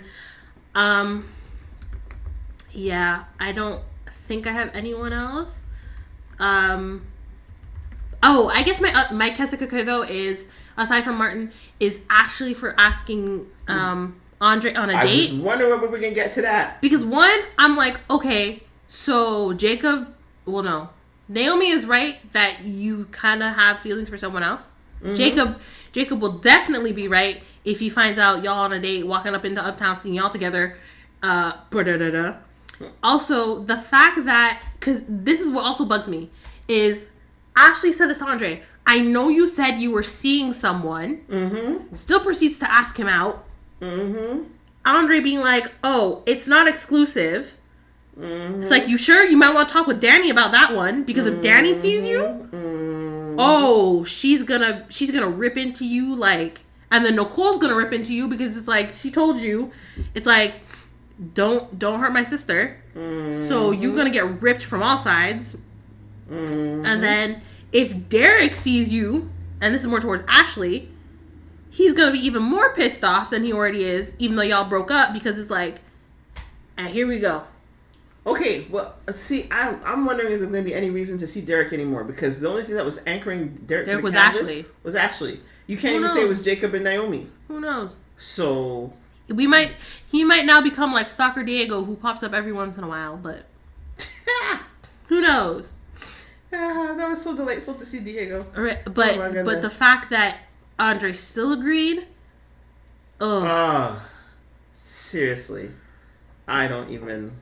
Yeah, I don't think I have anyone else. Oh, I guess my Kesika though is, aside from Martin, is actually for asking Andre on a date. I was wondering when we were gonna get to that. Because one, I'm like, okay, so Jacob, well, no, Naomi is right that you kind of have feelings for someone else. Mm-hmm. Jacob will definitely be right if he finds out y'all on a date, walking up into Uptown, seeing y'all together. Also, the fact that, because this is what also bugs me, is Ashley said this to Andre. I know you said you were seeing someone. Mm-hmm. Still proceeds to ask him out. Mm-hmm. Andre being like, oh, it's not exclusive. Mm-hmm. It's like, you sure? You might want to talk with Dani about that one, because if Dani sees you, oh, she's gonna rip into you, like, and then Nicole's gonna rip into you, because it's like, she told you, it's like, don't hurt my sister. So you're gonna get ripped from all sides. And then if Derek sees you, and this is more towards Ashley, he's gonna be even more pissed off than he already is, even though y'all broke up, because it's like, and here we go. Okay, well, see, I'm wondering if there's going to be any reason to see Derek anymore, because the only thing that was anchoring Derek to the canvas was Ashley. You can't even say it was Jacob and Naomi. Who knows? So he might now become like Stalker Diego, who pops up every once in a while, but who knows? That was so delightful to see Diego. Right, but the fact that Andre still agreed. Seriously, I don't even.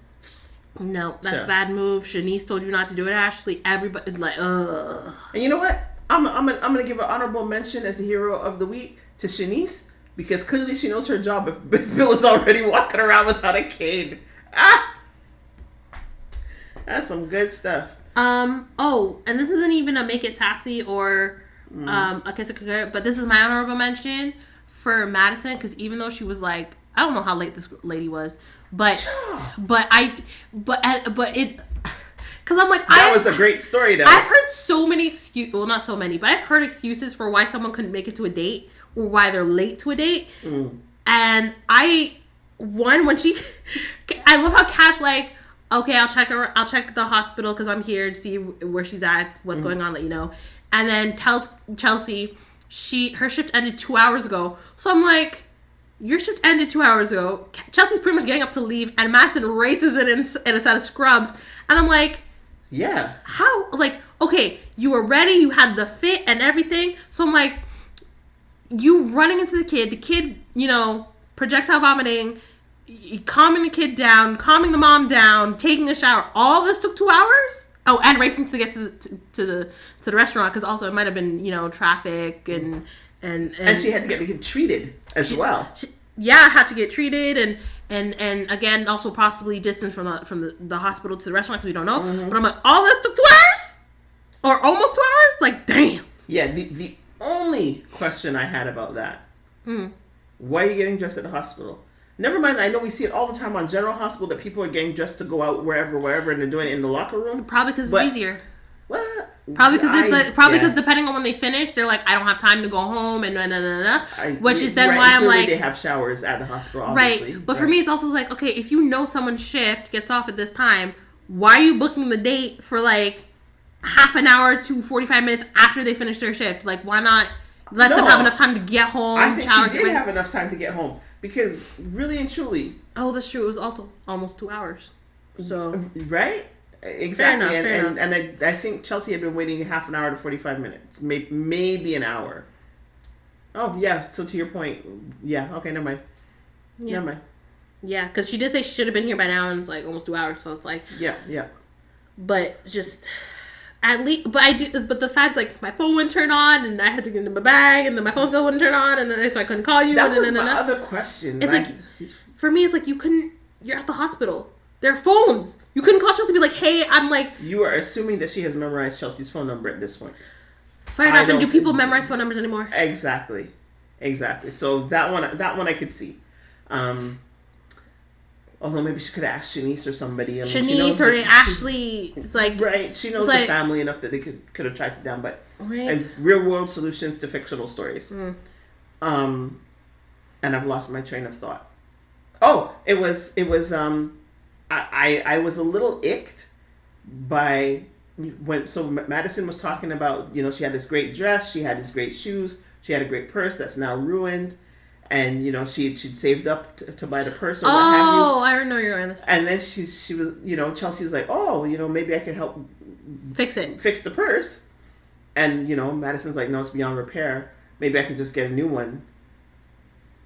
No, that's a bad move. Shanice told you not to do it, Ashley. Everybody, like, And you know what? I'm gonna give an honorable mention as a hero of the week to Shanice, because clearly she knows her job if Bill is already walking around without a cane. That's some good stuff. Oh, and this isn't even a make it sassy or a kiss a cooker, but this is my honorable mention for Madison, because even though she was like, I don't know how late this lady was, but it, because I'm like, that was a great story though. I've heard so many well, not so many, but I've heard excuses for why someone couldn't make it to a date or why they're late to a date. And I love how Kat's like, okay, I'll check the hospital because I'm here to see where she's at, what's going on, let you know. And then tells Chelsea her shift ended 2 hours ago. So I'm like, your shift ended 2 hours ago. Chelsea's pretty much getting up to leave, and Madison races in a set of scrubs. And I'm like, yeah. How? Like, okay, you were ready, you had the fit and everything. So I'm like, you running into the kid, you know, projectile vomiting, calming the kid down, calming the mom down, taking a shower. All this took 2 hours? Oh, and racing to get to the restaurant, because also it might have been, you know, traffic and she had to get treated as well. Yeah, had to get treated and again also possibly distance from the hospital to the restaurant, because we don't know. But I'm like, all this took 2 hours or almost 2 hours. Like, damn. Yeah. The only question I had about that: why are you getting dressed at the hospital? Never mind. I know we see it all the time on General Hospital that people are getting dressed to go out wherever, and they're doing it in the locker room. Probably because it's easier. What? Probably because depending on when they finish, they're like, I don't have time to go home, and which is then why I'm like, they have showers at the hospital, obviously. Right. But for me, it's also like, okay, if you know someone's shift gets off at this time, why are you booking the date for like half an hour to 45 minutes after they finish their shift? Like, why not let them have enough time to get home? I think she did have enough time to get home, because really and truly, oh, that's true. It was also almost 2 hours. So right. Exactly, fair enough. And I think Chelsea had been waiting half an hour to 45 minutes, maybe an hour. Oh yeah, so to your point, yeah, okay, never mind. Yeah. Never mind. Yeah, because she did say she should have been here by now, and it's like almost 2 hours, so it's like yeah. But just at least, but the fact like my phone wouldn't turn on, and I had to get in my bag, and then my phone still wouldn't turn on, and then so I couldn't call you. That was my other question. It's like, for me, it's like you're at the hospital. There are phones. You couldn't call Chelsea and be like, hey, I'm like... You are assuming that she has memorized Chelsea's phone number at this point. Fair enough. And do people memorize phone numbers anymore? Exactly. So that one I could see. Although maybe she could have asked Shanice or somebody. Shanice or Ashley. It's like... Right. She knows the family enough that they could have tracked it down. But and real world solutions to fictional stories. And I've lost my train of thought. Oh, it was I was a little icked by Madison was talking about, she had this great dress, she had these great shoes, she had a great purse that's now ruined, and she'd saved up to buy the purse. Or what have you. I don't know you're on this. And then she was, Chelsea was like, oh, maybe I could help fix the purse. And Madison's like, no, it's beyond repair. Maybe I could just get a new one.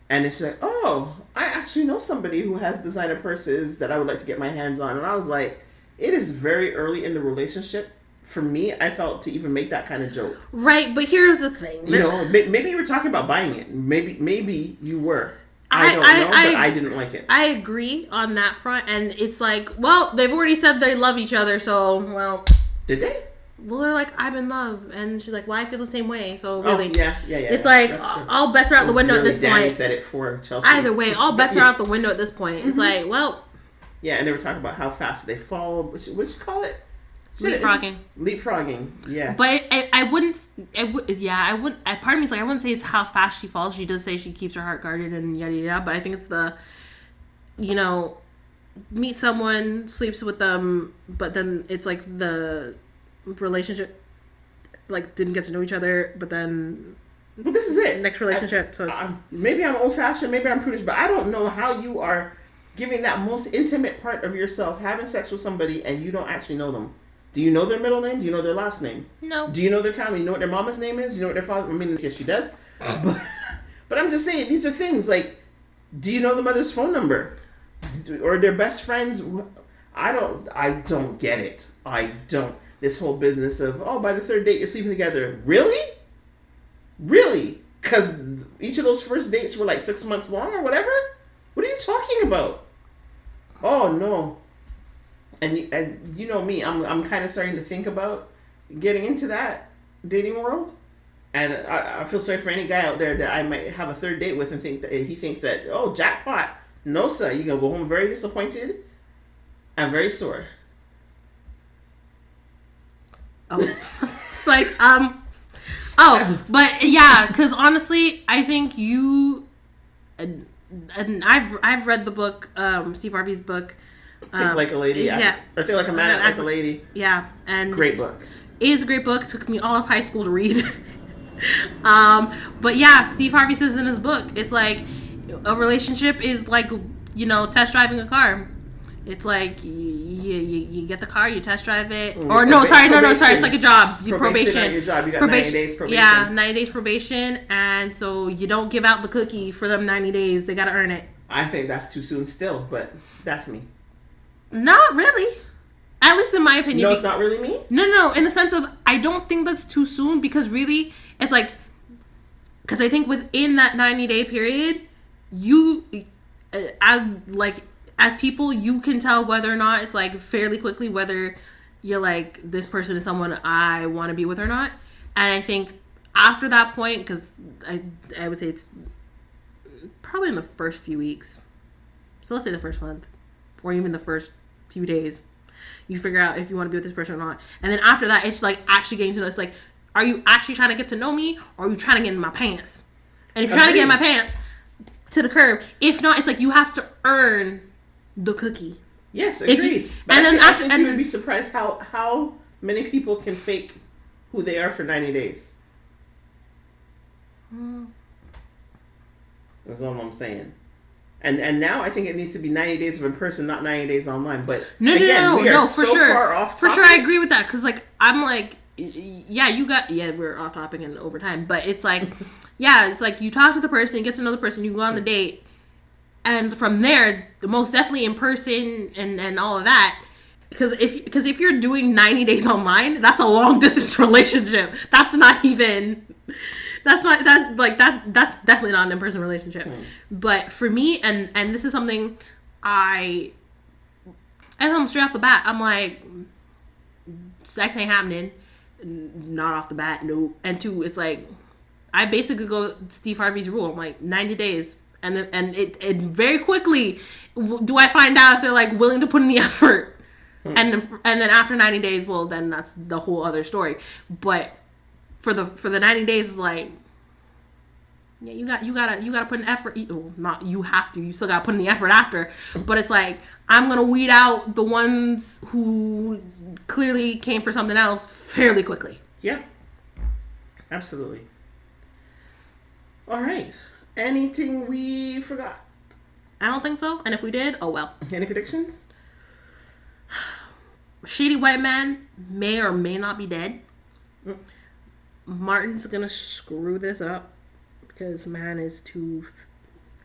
And then she's like, oh, I actually know somebody who has designer purses that I would like to get my hands on. And I was like, it is very early in the relationship. For me, I felt to even make that kind of joke. Right, but here's the thing. Maybe you were talking about buying it. Maybe you were. I don't know, but I didn't like it. I agree on that front. And it's like, well, they've already said they love each other, so, well. Did they? Well, they're like, I'm in love. And she's like, well, I feel the same way. So, really. Oh, yeah. It's like, all bets are out the window at this Dani point. said it for Chelsea. Either way, all bets are out the window at this point. Mm-hmm. It's like, well. Yeah, and they were talking about how fast they fall. What you call it? Leapfrogging, yeah. But I wouldn't. Part of me is like, I wouldn't say it's how fast she falls. She does say she keeps her heart guarded and yada yada. But I think it's the, meet someone, sleeps with them, but then it's like the relationship, like didn't get to know each other, but then. But this is it. Next relationship. Maybe I'm old fashioned. Maybe I'm prudish, but I don't know how you are giving that most intimate part of yourself, having sex with somebody, and you don't actually know them. Do you know their middle name? Do you know their last name? No. Do you know their family? You know what their mama's name is? You know what their father... I mean, yes, she does. But I'm just saying, these are things like, do you know the mother's phone number? Or their best friends? I don't get it. I don't. This whole business of, by the third date, you're sleeping together. Really? Really? Because each of those first dates were like 6 months long or whatever? What are you talking about? Oh, no. And you know me, I'm kind of starting to think about getting into that dating world, and I feel sorry for any guy out there that I might have a third date with and think that he thinks that, oh, jackpot. No, sir, you're gonna go home very disappointed and very sore. Oh, it's like but yeah, because honestly, I think you and I've read the book, Steve Harvey's book. Think Like a Lady. Yeah. Or Think Like a Man, Act Like a Lady. Yeah. And great book. It is a great book. It took me all of high school to read. But yeah, Steve Harvey says in his book, it's like a relationship is like, test driving a car. It's like you get the car, you test drive it. Or sorry. It's like a job. Probation. On your job. You got 90 days probation. Yeah, 90 days probation. And so you don't give out the cookie for them 90 days. They got to earn it. I think that's too soon still, but that's me. Not really. At least in my opinion. No, it's not really me? No. In the sense of, I don't think that's too soon, because really, it's like, because I think within that 90-day period, you, as people, you can tell whether or not, it's like fairly quickly, whether you're like, this person is someone I want to be with or not. And I think after that point, because I would say it's probably in the first few weeks. So let's say the first month. Or even the first few days, you figure out if you want to be with this person or not. And then after that, it's like actually getting to know. It's like, are you actually trying to get to know me, or are you trying to get in my pants? And if you're trying to get in my pants, to the curb. If not, it's like you have to earn the cookie. Yes, agreed. I think you would be surprised how many people can fake who they are for 90 days. That's all I'm saying. And now I think it needs to be 90 days of in person, not 90 days online. But no, for so sure. Far off for sure, I agree with that, because I'm like, we're off topic and over time, but it's like, it's like you talk to the person, you get to know the person, you go on the date, and from there, most definitely in person and all of that. Because if you're doing 90 days online, that's a long distance relationship. That's definitely not an in-person relationship. But for me, and this is something I tell them straight off the bat, I'm like, sex ain't happening. Not off the bat, no. And two, it's like, I basically go Steve Harvey's rule. I'm like, 90 days. And it very quickly do I find out if they're like willing to put in the effort. And then after 90 days, well, then that's the whole other story. But for the 90 days is like, Yeah, you gotta put an effort. Well, not you have to. You still gotta put in the effort after. But it's like I'm gonna weed out the ones who clearly came for something else fairly quickly. Yeah, absolutely. All right. Anything we forgot? I don't think so. And if we did, oh well. Any predictions? Shady white man may or may not be dead. Martin's gonna screw this up because man is too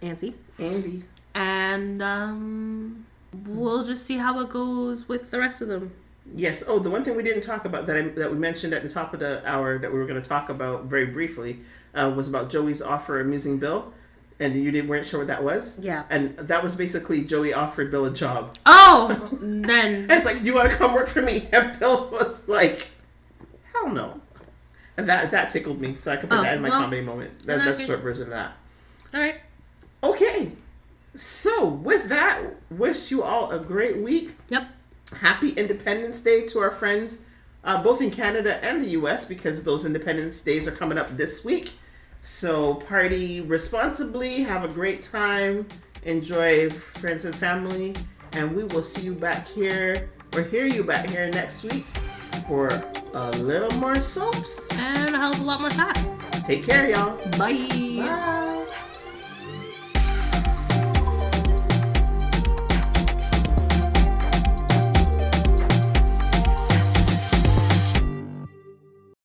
antsy. Andy. And we'll just see how it goes with the rest of them. Yes. Oh, the one thing we didn't talk about that we mentioned at the top of the hour that we were going to talk about very briefly was about Joey's offer amusing Bill, and you weren't sure what that was. Yeah. And that was basically Joey offered Bill a job. Oh, then it's like, do you want to come work for me? And Bill was like, hell no. And that tickled me, so I could put that in my comedy moment. That's the short version of that. All right. Okay. So with that, wish you all a great week. Yep. Happy Independence Day to our friends, both in Canada and the U.S., because those Independence Days are coming up this week. So party responsibly, have a great time, enjoy friends and family, and we will see you back here, or hear you back here next week for a little more soaps. And a hell of a lot more fat. Take care, y'all. Bye. Bye.